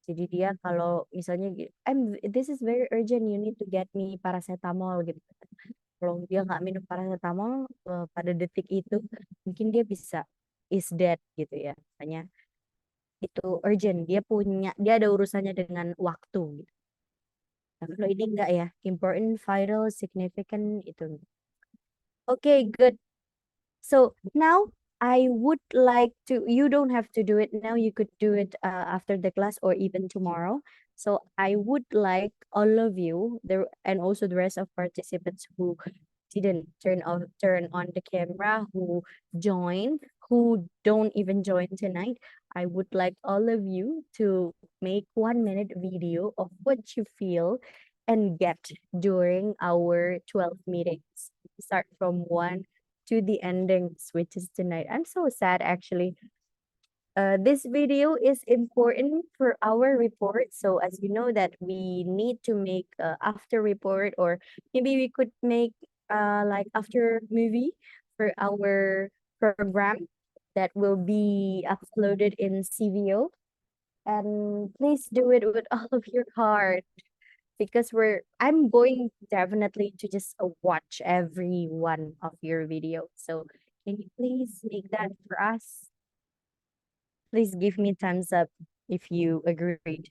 Jadi dia kalau misalnya this is very urgent, you need to get me paracetamol gitu. Kalau dia nggak minum paracetamol pada detik itu, mungkin dia bisa is dead gitu ya. Makanya itu urgent. Dia ada urusannya dengan waktu gitu. Nah, kalau ini enggak ya, important, vital, significant itu. Okay, good. So now I would like to, you don't have to do it now, you could do it after the class or even tomorrow. So I would like all of you there and also the rest of participants who didn't turn on the camera, who joined, who don't even join tonight. I would like all of you to make 1 minute video of what you feel and get during our 12 meetings. Start from 1 to the endings, which is tonight. I'm so sad actually. This video is important for our report. So as you know that we need to make after report, or maybe we could make like after movie for our program that will be uploaded in CVO. And please do it with all of your heart because I'm going definitely to just watch every one of your videos. So can you please make that for us? Please give me thumbs up if you agreed.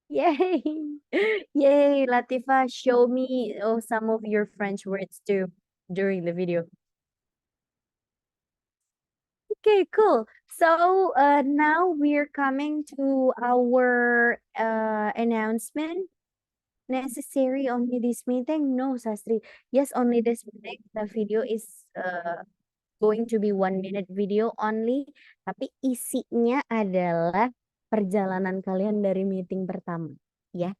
Yay! Yay, Latifa, show me some of your French words too during the video. Okay, cool. So now we're coming to our announcement. Necessary only this meeting? No, Sastri. Yes, only this meeting. The video is going to be 1 minute video only. Tapi isinya adalah perjalanan kalian dari meeting pertama. Ya.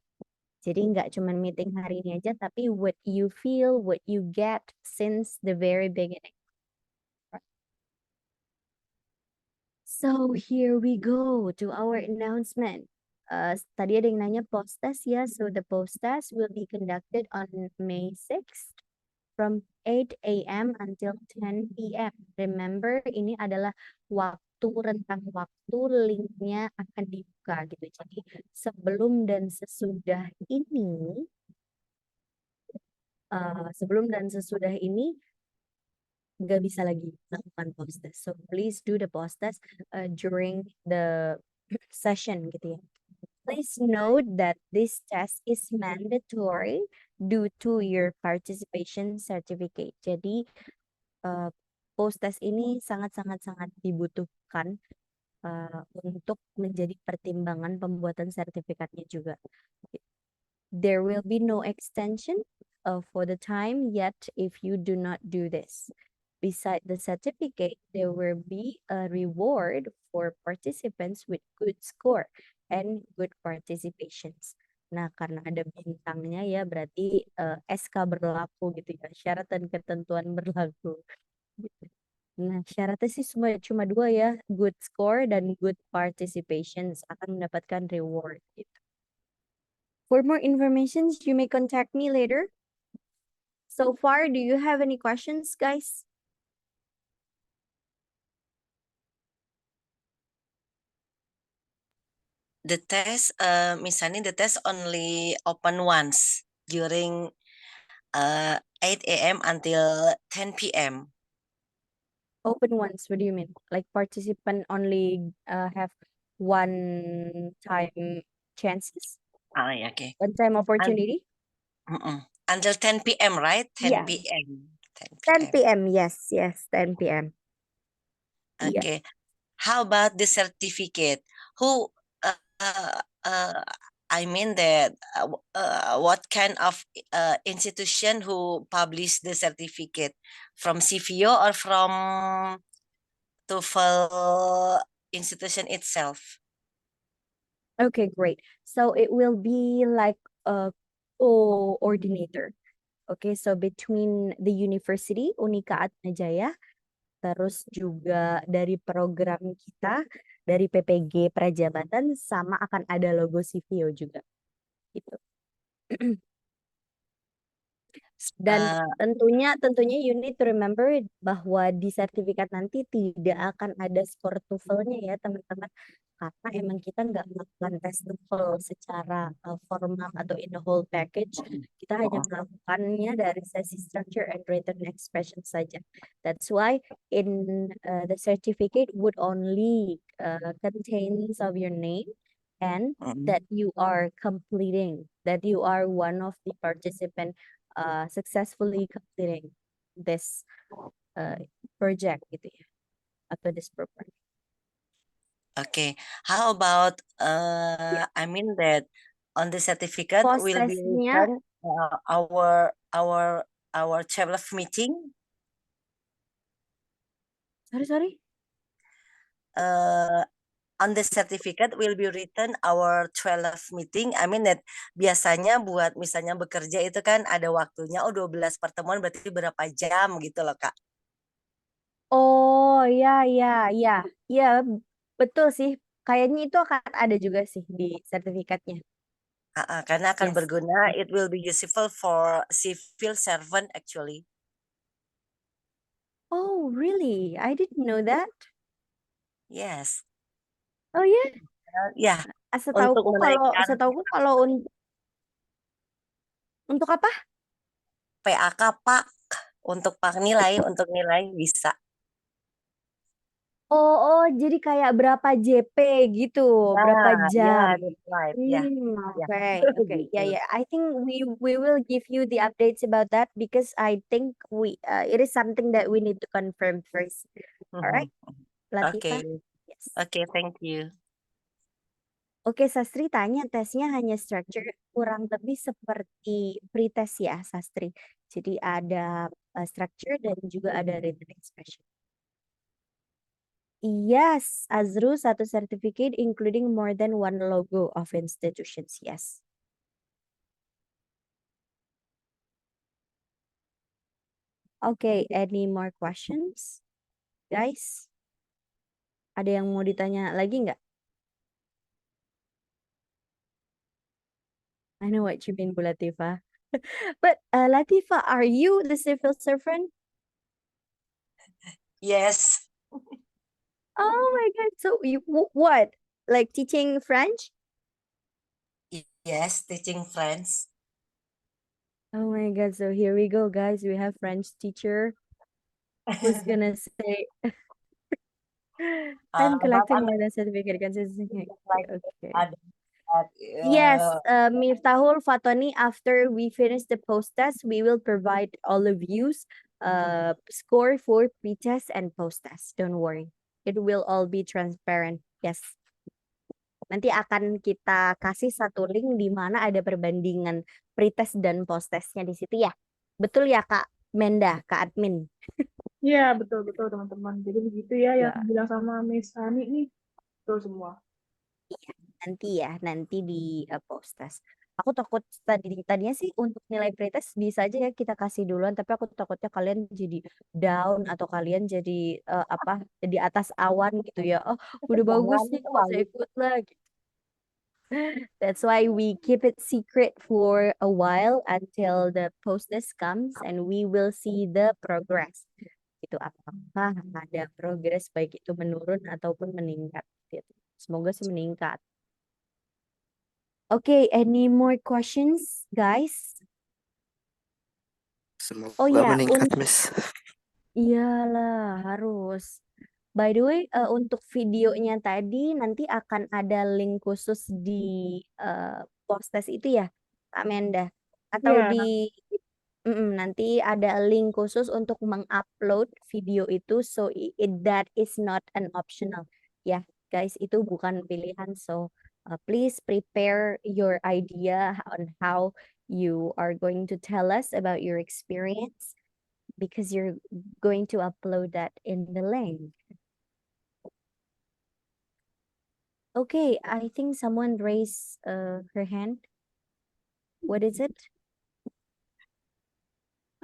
Jadi nggak cuma meeting hari ini aja, tapi what you feel, what you get since the very beginning. So here we go to our announcement. Tadi ada yang nanya post test ya. So the post test will be conducted on May 6th from 8 a.m. until 10 p.m. Remember, ini adalah rentang waktu linknya akan dibuka gitu. Jadi sebelum dan sesudah ini nggak bisa lagi melakukan post test. So please do the post test during the session gitu ya. Please note that this test is mandatory due to your participation certificate. Jadi post test ini sangat dibutuhkan untuk menjadi pertimbangan pembuatan sertifikatnya juga. There will be no extension for the time yet if you do not do this. Beside the certificate, there will be a reward for participants with good score and good participations. Nah, karena ada bintangnya ya, berarti SK berlaku gitu ya, syarat dan ketentuan berlaku. Nah, syaratnya sih cuma 2 ya, good score dan good participations akan mendapatkan reward gitu. For more information, you may contact me later. So far, do you have any questions, guys? The test, Miss Sunny, the test only open once during 8 a.m. until 10 p.m. Open ones, what do you mean? Like participant only have one time chances? Yeah, okay. One time opportunity? Until 10 p.m., right? 10 Yeah. p.m. 10 p.m. Yes, 10 p.m. Yeah. Okay. How about the certificate? Who, I mean that, what kind of institution who publish the certificate? From CVO or from TOEFL institution itself. Okay, great. So it will be like a coordinator. Okay, so between the university, Unika Atmajaya, terus juga dari program kita, dari PPG Prajabatan, sama akan ada logo CVO juga. Gitu. Dan tentunya you need to remember bahwa di sertifikat nanti tidak akan ada skor TOEFL-nya ya teman-teman, karena emang kita nggak melakukan tes TOEFL secara formal atau in the whole package. Kita hanya melakukannya dari sesi structure and written expression saja. That's why in the certificate would only contains of your name and that you are completing, that you are one of the participant successfully completing this project gitu ya, atau this program. Okay, how about I mean that on the certificate will be Prosesnya, written our 12 meeting. sorry. On the certificate will be written our 12 meeting. I mean that biasanya buat misalnya bekerja itu kan ada waktunya, 12 pertemuan berarti berapa jam gitu loh Kak. Oh ya, betul sih. Kayaknya itu akan ada juga sih di sertifikatnya. Karena akan Yes. berguna, it will be useful for civil servant actually. Oh really? I didn't know that. Yes. Oh ya? Ya, Setauku kalau untuk apa? PAK Pak, untuk nilai, untuk nilai bisa. Oh, jadi kayak berapa JP gitu, berapa jam. that's right. Yeah. Okay. Yeah. I think we will give you the updates about that because I think it is something that we need to confirm first. All right, Latifa? Okay. Yes. Okay, thank you. Oke, Sastri tanya tesnya hanya structure, kurang lebih seperti pretest ya, Sastri. Jadi ada structure dan juga ada written expression. Yes, Azru satu certificate including more than one logo of institutions. Yes. Okay, any more questions, guys? Ada yang mau ditanya lagi nggak? I know what you mean, Bu Latifa. But Latifa, are you the civil servant? Yes. Oh my God! So you what? Like teaching French? Yes, teaching French. Oh my God! So here we go, guys. We have French teacher who's gonna say, I'm collecting more than certificate consistency. Okay. Yes, Miftahul Fatoni, after we finish the post-test, we will provide all of you score for pre-test and post-test. Don't worry. It will all be transparent. Yes. Nanti akan kita kasih satu link di mana ada perbandingan pre-test dan post-testnya di situ ya. Betul ya Kak Menda, Kak Admin? Iya, betul-betul teman-teman. Jadi begitu ya yang dibilang sama Miss Hani nih. Betul semua. Nanti di post-test. Aku takut tadinya sih untuk nilai pretest bisa aja ya kita kasih duluan, tapi aku takutnya kalian jadi down atau kalian jadi di atas awan gitu ya. Oh, udah bagus nih, nggak usah ikut lah. Gitu. That's why we keep it secret for a while until the post-test comes and we will see the progress. Itu apakah ada progres baik itu menurun ataupun meningkat. Gitu. Semoga sih meningkat. Okay, any more questions, guys? Semoga meningkat, Miss. Iyalah, harus. By the way, untuk videonya tadi nanti akan ada link khusus di post-test itu ya, Kak Menda? Atau nanti ada link khusus untuk mengupload video itu, so that is not an optional. Ya, guys, itu bukan pilihan, so please prepare your idea on how you are going to tell us about your experience because you're going to upload that in the link. Okay, I think someone raised her hand. What is it?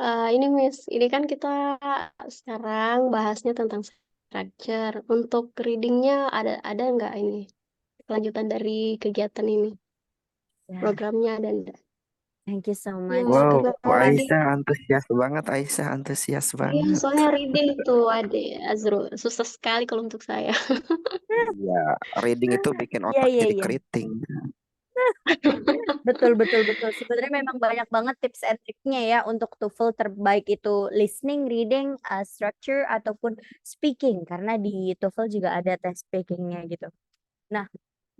Ini Miss, ini kan kita sekarang bahasnya tentang structure. Untuk readingnya ada nggak ini kelanjutan dari kegiatan ini? Ya, Programnya ada nggak? thank you so Iya, much. Wow, kita reading. Aisyah antusias banget, Aisyah antusias Iya, banget. soalnya reading tuh Azrul susah sekali kalau untuk saya. Iya, reading itu bikin Iya, otak iya, jadi iya. keriting. Betul, betul, betul. Sebenarnya memang banyak banget tips and triknya ya untuk TOEFL, terbaik itu listening, reading, structure ataupun speaking, karena di TOEFL juga ada tes speakingnya gitu. Nah,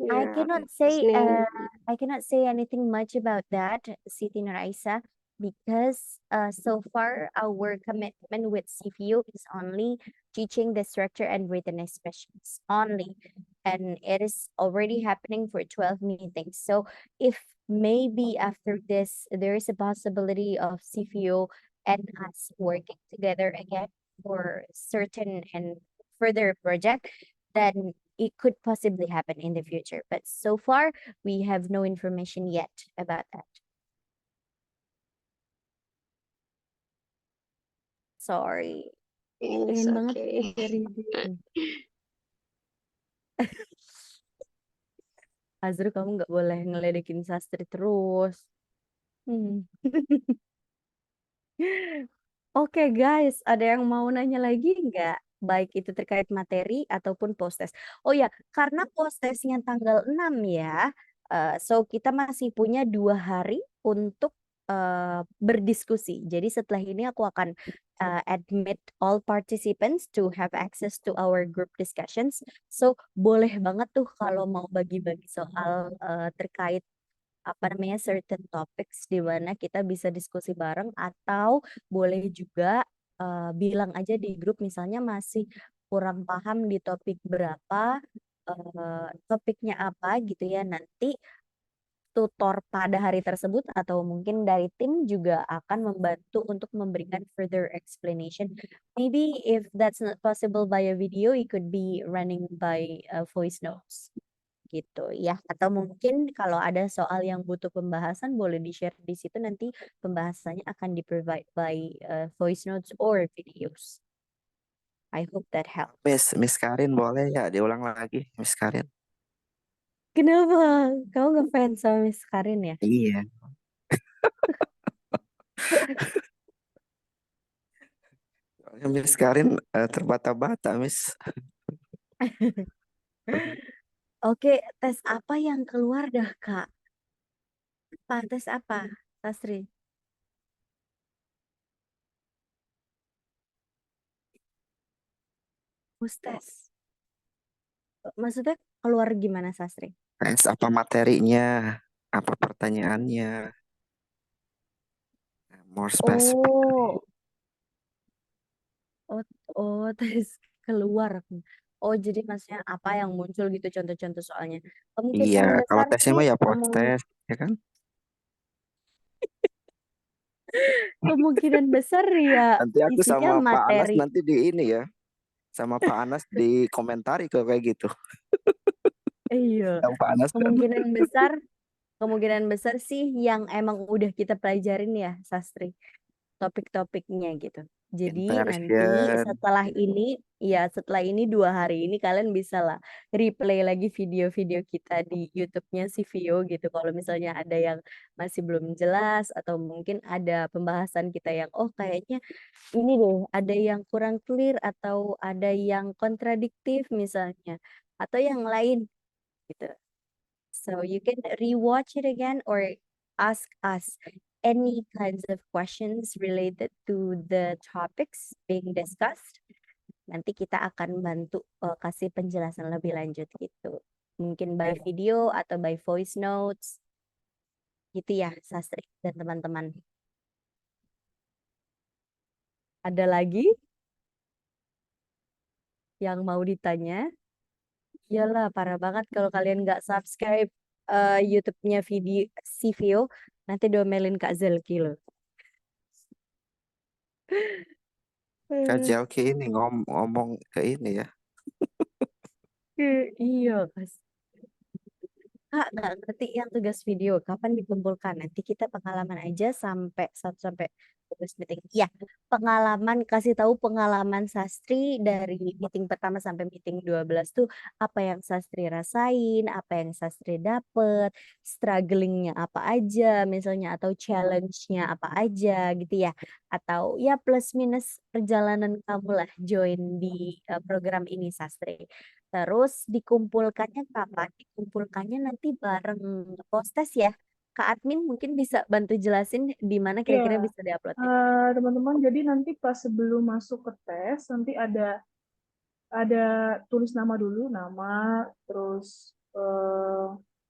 I Ya, cannot say listening. I cannot say anything much about that, Siti Nuraisa, because so far our commitment with CPU is only teaching the structure and written expressions only, and it is already happening for 12 meetings. So if maybe after this there is a possibility of CPU and us working together again for certain and further project, then it could possibly happen in the future. But so far, we have no information yet about that. Sorry. It's Pengen banget okay. dari reading. Azru, kamu nggak boleh ngeledekin Sastri terus. Hmm. Oke guys, ada yang mau nanya lagi nggak? Baik itu terkait materi ataupun post-test. Oh ya, karena post-testnya tanggal 6 ya, so kita masih punya 2 hari untuk berdiskusi. Jadi setelah ini aku akan admit all participants to have access to our group discussions. So boleh banget tuh kalau mau bagi-bagi soal terkait apa namanya certain topics di mana kita bisa diskusi bareng, atau boleh juga bilang aja di grup misalnya masih kurang paham di topik berapa, topiknya apa gitu ya, nanti tutor pada hari tersebut atau mungkin dari tim juga akan membantu untuk memberikan further explanation. Maybe if that's not possible by a video, it could be running by voice notes gitu ya. Atau mungkin kalau ada soal yang butuh pembahasan boleh di-share di situ, nanti pembahasannya akan di-provide by voice notes or videos. I hope that helps. Miss Karin boleh ya diulang lagi, Miss Karin? Kenapa? Kamu ngefans sama Miss Karin ya? Iya. Soalnya Miss Karin terbata-bata, Miss. Oke, tes apa yang keluar dah, Kak? Apa? Tes apa, Sastri? Tes. Maksudnya keluar gimana, Sastri? Tes apa materinya? Apa pertanyaannya? More specific. Oh, oh, oh, tes keluar. Oh, jadi maksudnya apa yang muncul gitu, contoh-contoh soalnya. Iya, Kemungkinan kalau besar tesnya sih, mah ya post test, ya kan? kemungkinan besar ya Nanti aku isinya sama Pak Anas materi. nanti di ini ya, sama Pak Anas di komentari kalau kayak gitu. Iya, Yang Pak Anas kan kemungkinan besar, kemungkinan besar sih yang emang udah kita pelajarin ya, Sastri, topik-topiknya gitu. Jadi nanti inversion. setelah ini, ya setelah ini 2 hari ini kalian bisa lah replay lagi video-video kita di YouTube-nya si Vio gitu. Kalau misalnya ada yang masih belum jelas atau mungkin ada pembahasan kita yang oh kayaknya ini deh ada yang kurang clear atau ada yang kontradiktif misalnya atau yang lain gitu. So you can rewatch it again or ask us any kinds of questions related to the topics being discussed. Nanti kita akan bantu kasih penjelasan lebih lanjut gitu. Mungkin by video atau by voice notes. Gitu ya, Sastri dan teman-teman. Ada lagi yang mau ditanya? Iyalah, parah banget kalau kalian nggak subscribe YouTube-nya video si Vio, nanti domelin Kak Zelki loh. Kak Eh, Jelki ini ngomong ke ini ya. iya, Kas. Kak, nggak ngerti yang tugas video kapan dikumpulkan. Nanti kita pengalaman aja sampai 1 sampai 12 meeting. Ya, pengalaman kasih tahu pengalaman Sastri dari meeting pertama sampai meeting 12 tuh apa yang Sastri rasain, apa yang Sastri dapet, strugglingnya apa aja, misalnya atau challenge-nya apa aja gitu ya. Atau ya plus minus perjalanan kamu lah join di program ini Sastri. Terus dikumpulkannya kapan? Dikumpulkannya nanti bareng postes ya. Kak Admin mungkin bisa bantu jelasin di mana Iya, kira-kira bisa diupload ya. teman-teman, jadi nanti pas sebelum masuk ke tes, nanti ada tulis nama dulu, nama, terus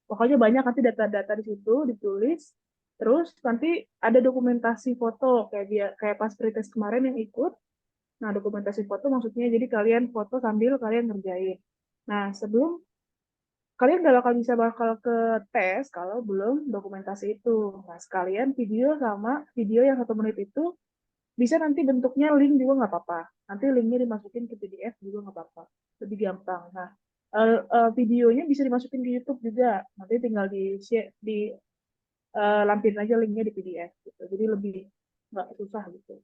pokoknya banyak nanti data-data di situ ditulis. Terus nanti ada dokumentasi foto kayak pas pretest kemarin yang ikut. Nah, dokumentasi foto maksudnya jadi kalian foto sambil kalian ngerjain. Nah, sebelum kalian gak bakal ke tes kalau belum dokumentasi itu. Nah, sekalian video sama video yang 1 menit itu bisa nanti bentuknya link juga nggak apa-apa. Nanti linknya dimasukin ke PDF juga nggak apa-apa. Lebih gampang. Nah, videonya bisa dimasukin ke YouTube juga. Nanti tinggal lampirin aja linknya di PDF gitu. Jadi lebih nggak susah gitu.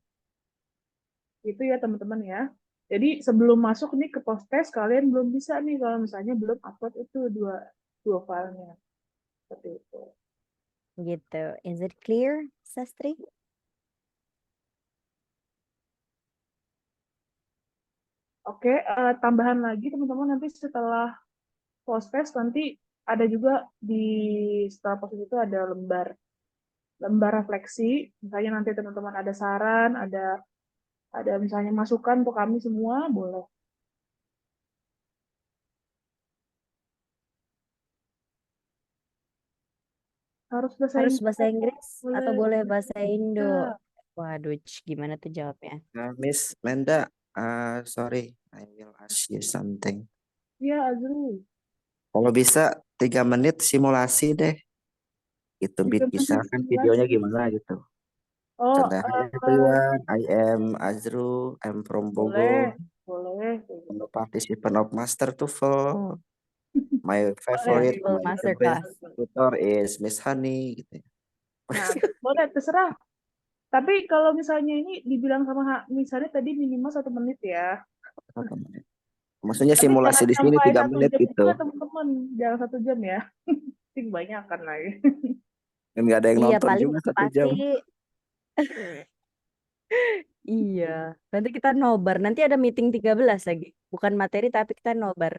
Itu ya teman-teman ya. Jadi sebelum masuk nih ke post-test kalian belum bisa nih kalau misalnya belum upload itu dua filenya. Seperti itu. Gitu. Is it clear, Sastri? Oke, tambahan lagi teman-teman nanti setelah post-test nanti ada juga setelah post itu ada lembar refleksi. Misalnya nanti teman-teman ada saran, ada misalnya masukan untuk kami semua, boleh. Harus bahasa Harus Inggris bahasa atau Inggris atau boleh bahasa Indo? Waduh, gimana tuh jawabnya? Miss Menda, sorry, I will ask you something. Iya, Azrul. Kalau bisa 3 menit simulasi deh. Itu 3 menit bisa kan simulasi. videonya gimana gitu. Oh, Contohnya, everyone, I am Azru, I'm from boleh, Bogor. boleh. I'm a participant of Master TOEFL. My favorite, TOEFL my Masterclass. favorite tutor is Miss Honey gitu. Nah, boleh terserah. Tapi kalau misalnya ini dibilang sama misalnya tadi minimal 1 menit ya. Maksudnya Tapi simulasi jangan di sini sampai 3 menit 1 jam gitu. juga teman-teman. Jangan 1 jam ya. Ting banyak kan lagi. Dan nggak ada yang Iya, nonton paling juga 1 pasti. jam. Iya. Nanti kita nobar. Nanti ada meeting 13 lagi. Bukan materi tapi kita nobar.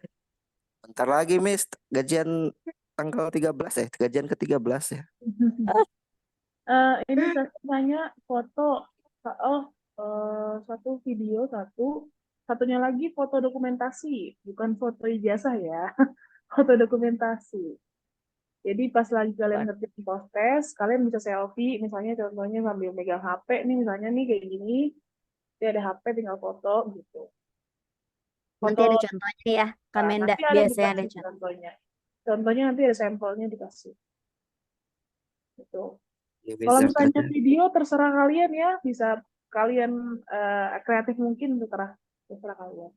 Bentar lagi, Miss. Gajian tanggal 13 ya? Gajian ke-13 ya? Ini saya nanya foto. Oh, satu video satunya lagi foto dokumentasi, bukan foto ijazah ya. Foto dokumentasi. Jadi pas lagi kalian ngerjain post-test, kalian bisa selfie, misalnya contohnya sambil megang HP nih, misalnya nih kayak gini, dia ada HP tinggal foto gitu. Nanti Foto, ada contohnya ya, Kamenda. nanti ada Biasanya ada dikasih contoh. contohnya. Contohnya nanti ada sampelnya dikasih. Gitu. Ya, Kalau bisa misalnya kan? video terserah kalian ya, bisa kalian kreatif mungkin terserah kalian.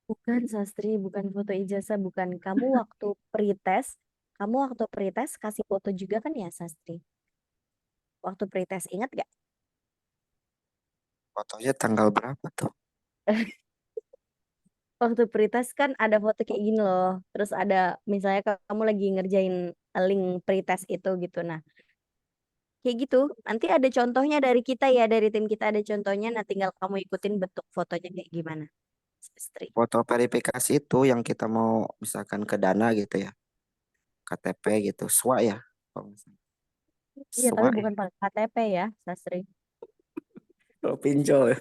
Bukan Sastri, bukan foto ijazah, bukan. Kamu waktu pretest kasih foto juga kan ya Sastri? Waktu pretest ingat gak? Fotonya tanggal berapa tuh? Waktu pretest kan ada foto kayak gini loh. Terus ada misalnya kamu lagi ngerjain link pretest itu gitu. Nah, kayak gitu. Nanti ada contohnya dari kita ya, dari tim kita ada contohnya. Nah, tinggal kamu ikutin bentuk fotonya kayak gimana. Sastri. Foto verifikasi itu yang kita mau misalkan ke Dana gitu ya. KTP gitu. SWA ya. Kalau nggak salah. Iya, tapi SWA ya. bukan pakai KTP ya, Sastri. Kalau pinjol ya.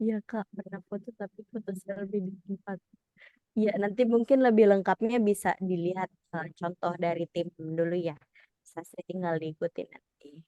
Iya Kak, pernah foto tapi foto selfie di tempat. Iya, nanti mungkin lebih lengkapnya bisa dilihat contoh dari tim dulu ya. Sastri tinggal diikutin nanti.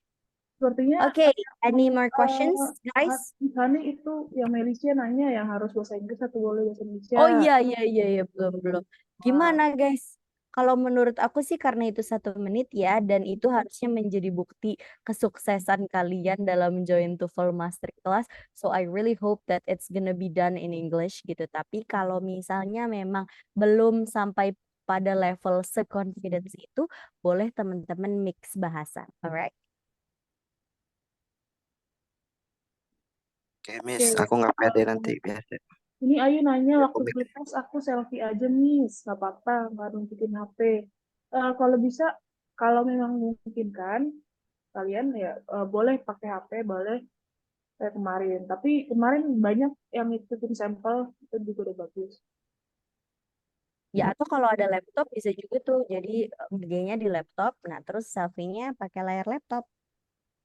Sepertinya Oke, any more questions, guys? Hani itu yang Melisha nanya yang harus bahasa Inggris atau boleh bahasa Indonesia. Oh iya, belum. Gimana guys? Kalau menurut aku sih karena itu 1 menit ya, dan itu harusnya menjadi bukti kesuksesan kalian dalam join TOEFL Masterclass. So I really hope that it's gonna be done in English gitu. Tapi kalau misalnya memang belum sampai pada level se-confidence itu, boleh teman-teman mix bahasa. Alright? Oke, Miss, aku nggak pede nanti biasa. Ini Ayu nanya Ya, waktu aku mikir. tes aku selfie aja Miss, nggak apa-apa, nggak nunjukin HP. Kalau bisa, kalau memang memungkinkan, kalian ya boleh pakai HP, boleh kayak kemarin. Tapi kemarin banyak yang ikutin sampel, itu juga udah bagus. Ya, atau kalau ada laptop bisa juga tuh. Jadi IG-nya di laptop, nah terus selfie-nya pakai layar laptop.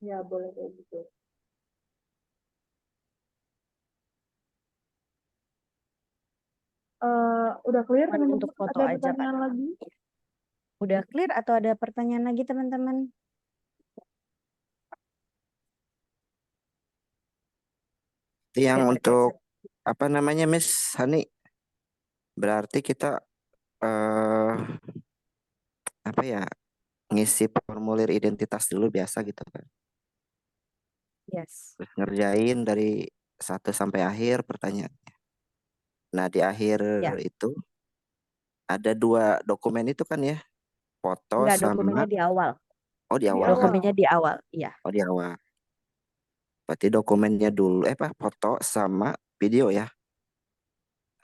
Ya boleh kayak gitu. Udah clear Cuman teman-teman? untuk foto Ada aja kan. pertanyaan lagi? Udah clear atau ada pertanyaan lagi teman-teman? Yang Oke, untuk apa namanya, Miss Hani? Berarti kita apa ya, ngisi formulir identitas dulu biasa gitu kan. yes. Terus ngerjain dari 1 sampai akhir pertanyaan. Nah, di akhir Ya. itu ada 2 dokumen itu kan ya, foto Enggak, sama dokumennya di awal. di Di awal. awal. Dokumennya di awal, iya. Oh, di awal. Berarti dokumennya dulu foto sama video ya.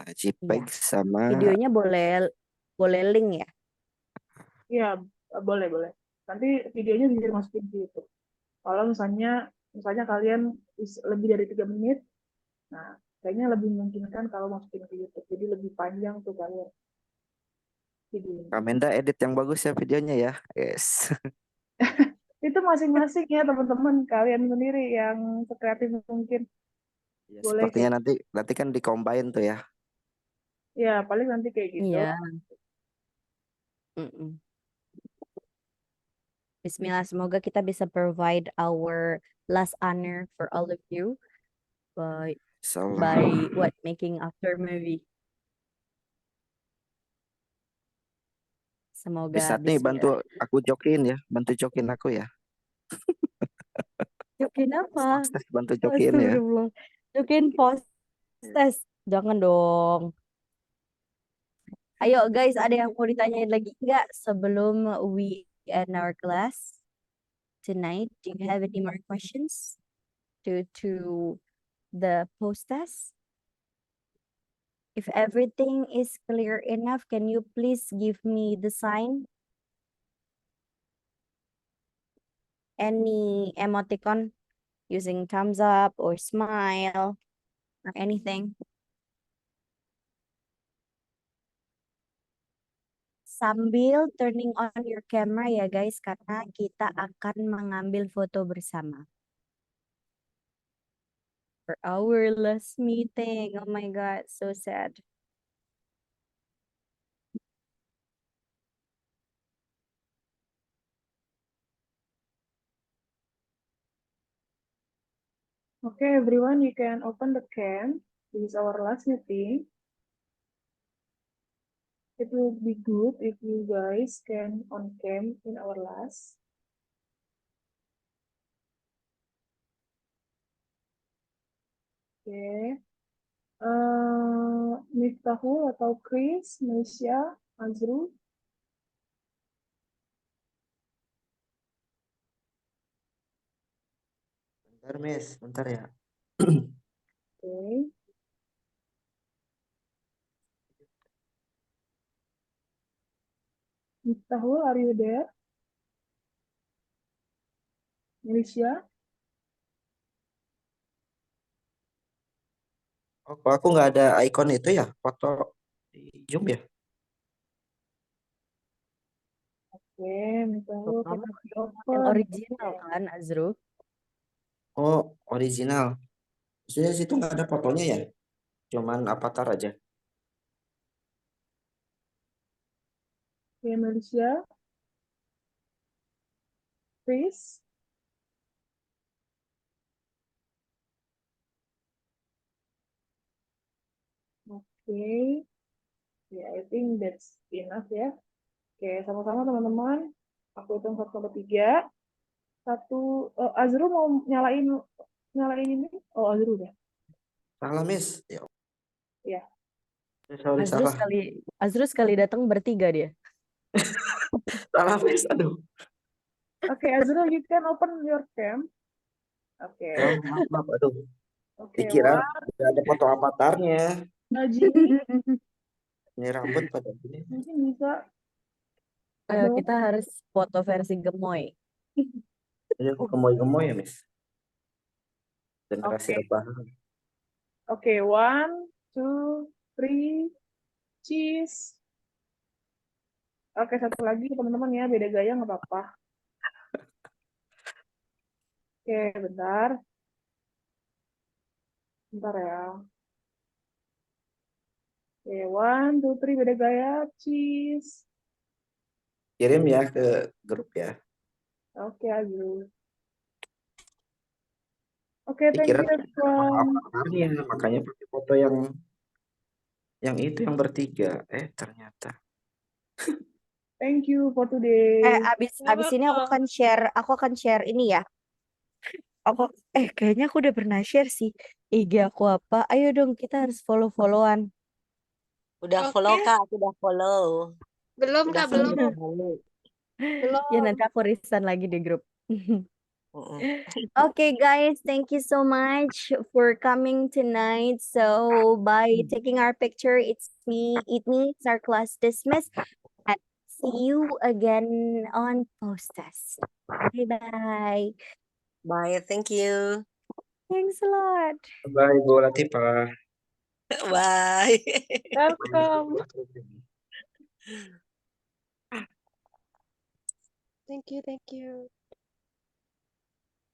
Nah, JPEG Iya. sama Videonya boleh link ya. Iya, boleh. Nanti videonya bisa dimasukin di YouTube. Kalau misalnya kalian lebih dari 3 menit, nah kayaknya lebih memungkinkan kalau masukin ke YouTube. Jadi lebih panjang tuh kalian videonya. Kamenda edit yang bagus ya videonya ya. Yes. Itu masing-masing ya teman-teman, kalian sendiri yang sekreatif mungkin. Ya, Boleh sepertinya kayak nanti kan di-combine tuh ya. ya paling nanti kayak gitu. Iya. Mm-mm. Bismillah, semoga kita bisa provide our last honor for all of you by Insyaallah. making after movie. Semoga Bisa nih bantu Bismillah. aku jokin ya, bantu jokin aku ya. Jokin apa? Sukses bantu jokin ya. Astagfirullah. Jokin test. Jangan dong. Ayo guys, ada yang mau ditanyain lagi nggak sebelum we end our class tonight? Do you have any more questions to the post test? If everything is clear enough, can you please give me the sign? Any emoticon using thumbs up or smile or anything? Sambil turning on your camera ya guys, karena kita akan mengambil foto bersama. For our last meeting. Oh my God, so sad. Okay, everyone, you can open the cam. This is our last meeting. It will be good if you guys can on cam in our last. Okay. Miftahul atau Chris, Malaysia, Azrul. Bentar, Miss, bentar ya. Okay. Miftahul, are you there? Malaysia. Oh, kok aku nggak ada icon itu ya, foto di Zoom ya? Okay, Miftahul, Kamu cannot be yang open. original kan, Azru? Oh, original. Maksudnya situ nggak ada fotonya ya? Cuman avatar aja. Okay, Malaysia. Chris. Okay. Yeah, I think that's enough ya. Oke, sama-sama teman-teman. Aku hitung 1 sampai 3. Azrul mau nyalain ini? Oh, Azrul udah. Salah, Miss. Ya, Ya. Sorry, salah. Azrul sekali datang bertiga dia. Salah, Miss. Aduh. Oke, Azrul, you can open your cam. Oke. Maaf. Aduh. Oke, Dikira wah, udah ada foto avatarnya. Jimmy, Ini rambut pada ini. mungkin bisa. Kita harus foto versi gemoy. Ini aku gemoy-gemoy ya, Miss. Generasi Oke. rebahan. Oke, 1, 2, 3, cheese. Oke, satu lagi teman-teman ya, beda gaya nggak apa-apa. Oke, bentar. Bentar ya. Oke, 1, 2, 3, beda gaya, cheese. Kirim ya ke grup ya. Oke, Azul. Oke, thank Dikira you everyone. avatarnya, makanya pakai foto yang itu yang bertiga. Ternyata. Thank you for today. Abis ini aku akan share ini ya. Kayaknya aku udah pernah share sih IG aku apa. Ayo dong kita harus follow-followan. Udah Oke. follow Kak, aku udah follow. Belum, Udah Kak, belum. follow. Belum. Ya nanti aku resign lagi di grup. Mm-mm. Okay, guys, thank you so much for coming tonight. So by taking our picture, it means our class dismissed. And see you again on post test. Bye bye. Bye, thank you. Thanks a lot. Bye, Bu Latifah. Bye. Welcome. Thank you.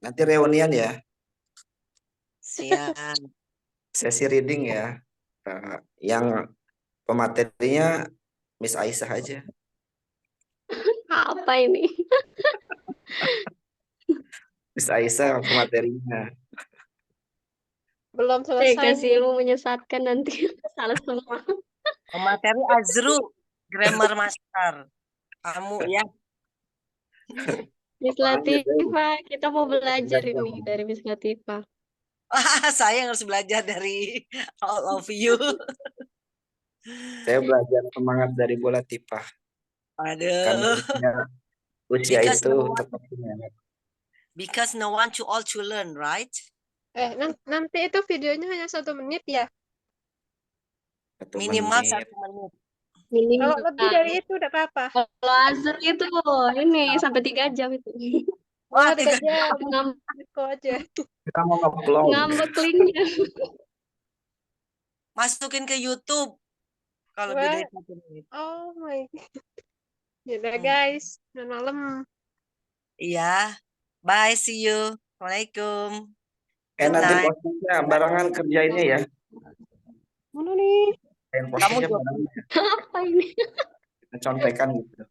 Nanti reunian ya, Siap. sesi reading ya. Yang pematerinya Miss Aisyah aja. Apa ini? Miss Aisyah pematerinya. Belum selesai kasih ilmu menyesatkan nanti salah semua. Materi Azru, grammar master. Kamu ya. Miss Latifah, kita mau belajar ini dari Miss Latifah. Saya yang harus belajar dari all of you. Saya belajar semangat dari Bu Latifah. Karena Aduh. usia Because itu no one- tetap semangat. Because no one to all to learn, right? Nanti itu videonya hanya 1 menit ya? Satu Minimal menit. 1 menit. Kalau lebih dari itu udah apa-apa. Kalau Azur itu ini sampai 3 jam itu. Wah, 3 jam. Ngambek aja. Kita mau upload. Ngambek linknya. Masukin ke YouTube. Kalau lebih dari 1 menit. Oh my. Yaudah guys, udah malam. Iya. Bye, see you. Assalamualaikum. Nanti night. postingnya barengan kerjainnya ya. Mana nih? Postingnya barengan. Apa ini? Kita contekan gitu.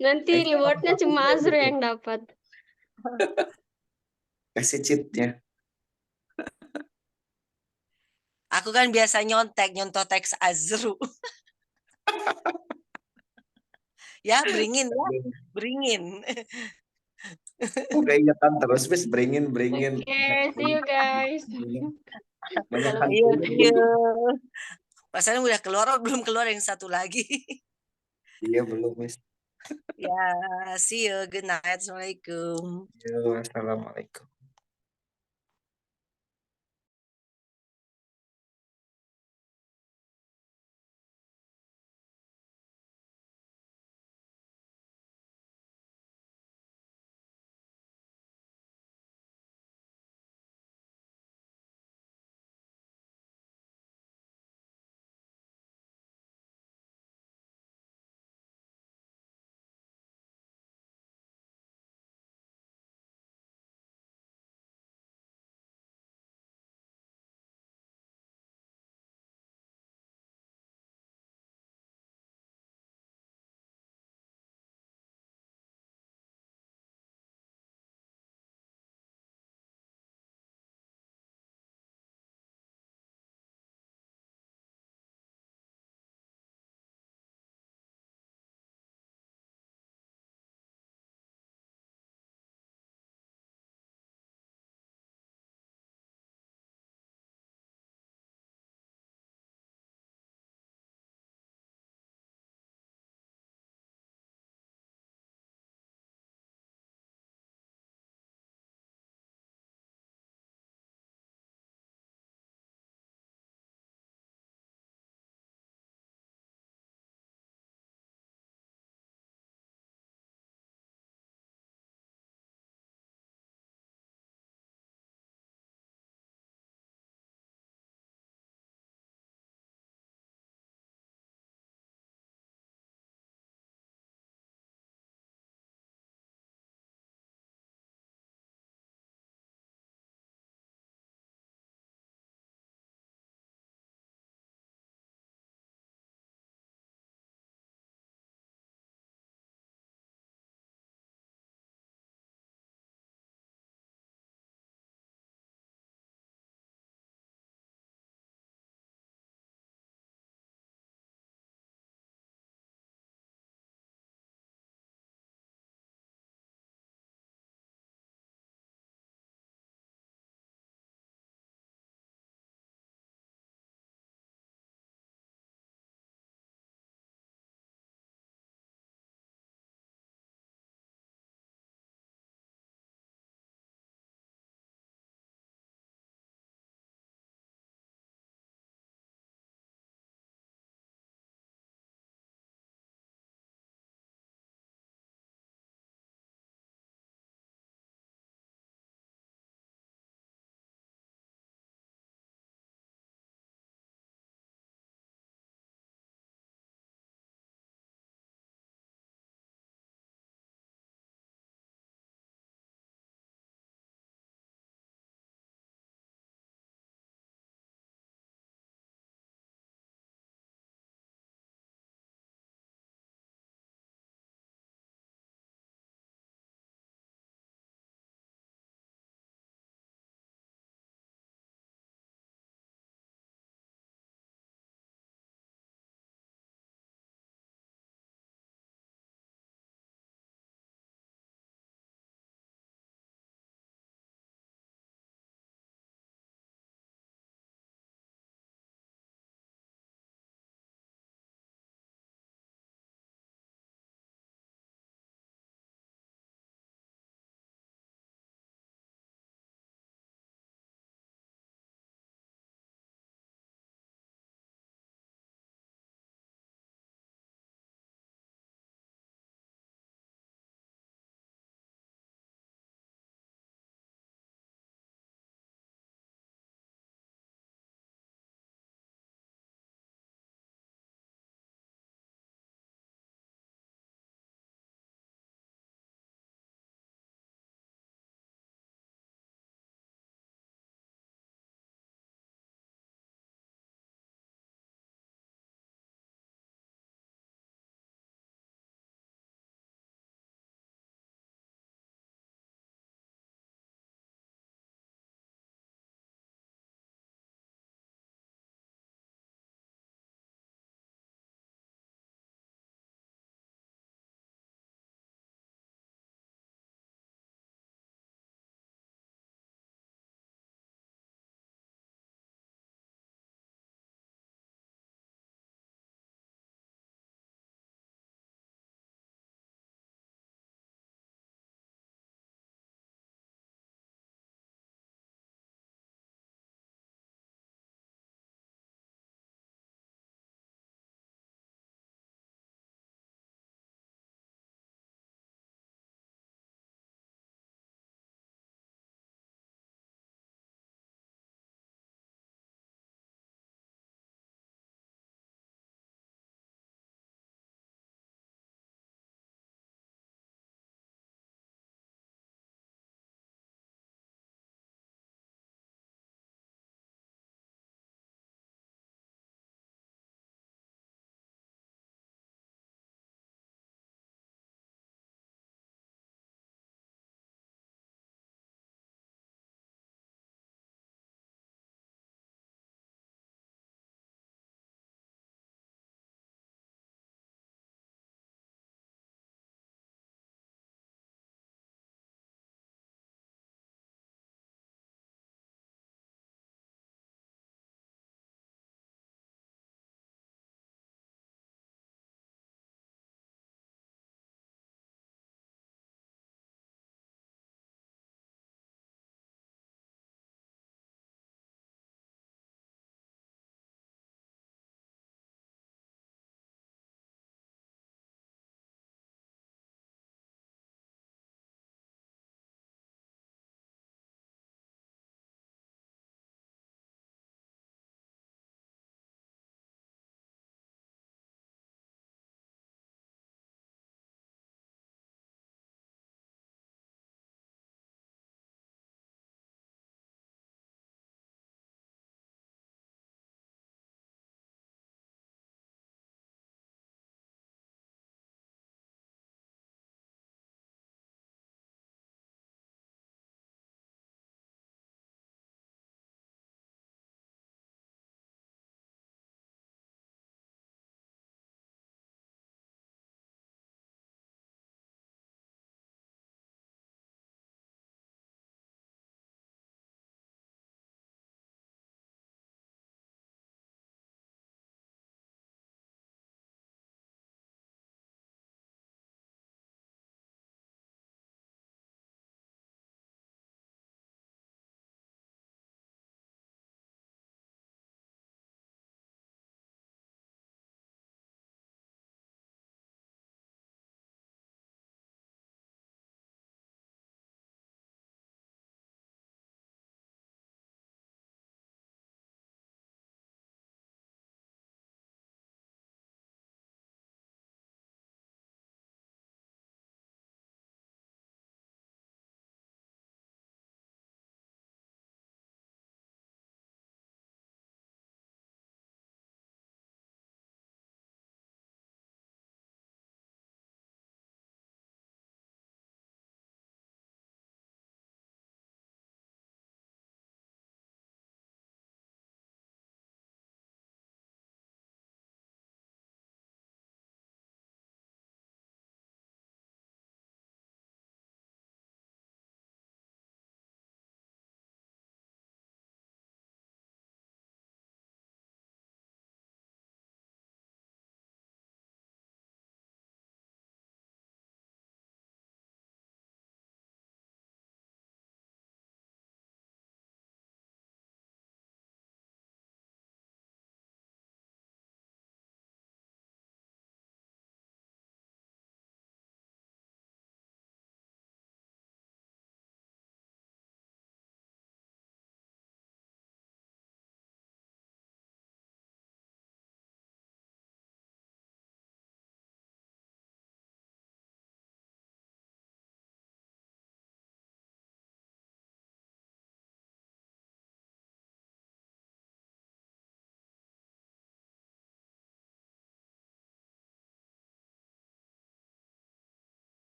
Nanti rewardnya cuma Azur yang dapat. Kasih cheatnya. Aku kan biasa nyontoh teks Azru. Ya, beringin ya. Beringin. Udah ingatan terus, bis beringin. See you guys. Banyak Iya. Pasalnya udah keluar, belum keluar yang satu lagi. Iya, belum, Miss. Ya, see you. Good night. Assalamualaikum. Assalamualaikum.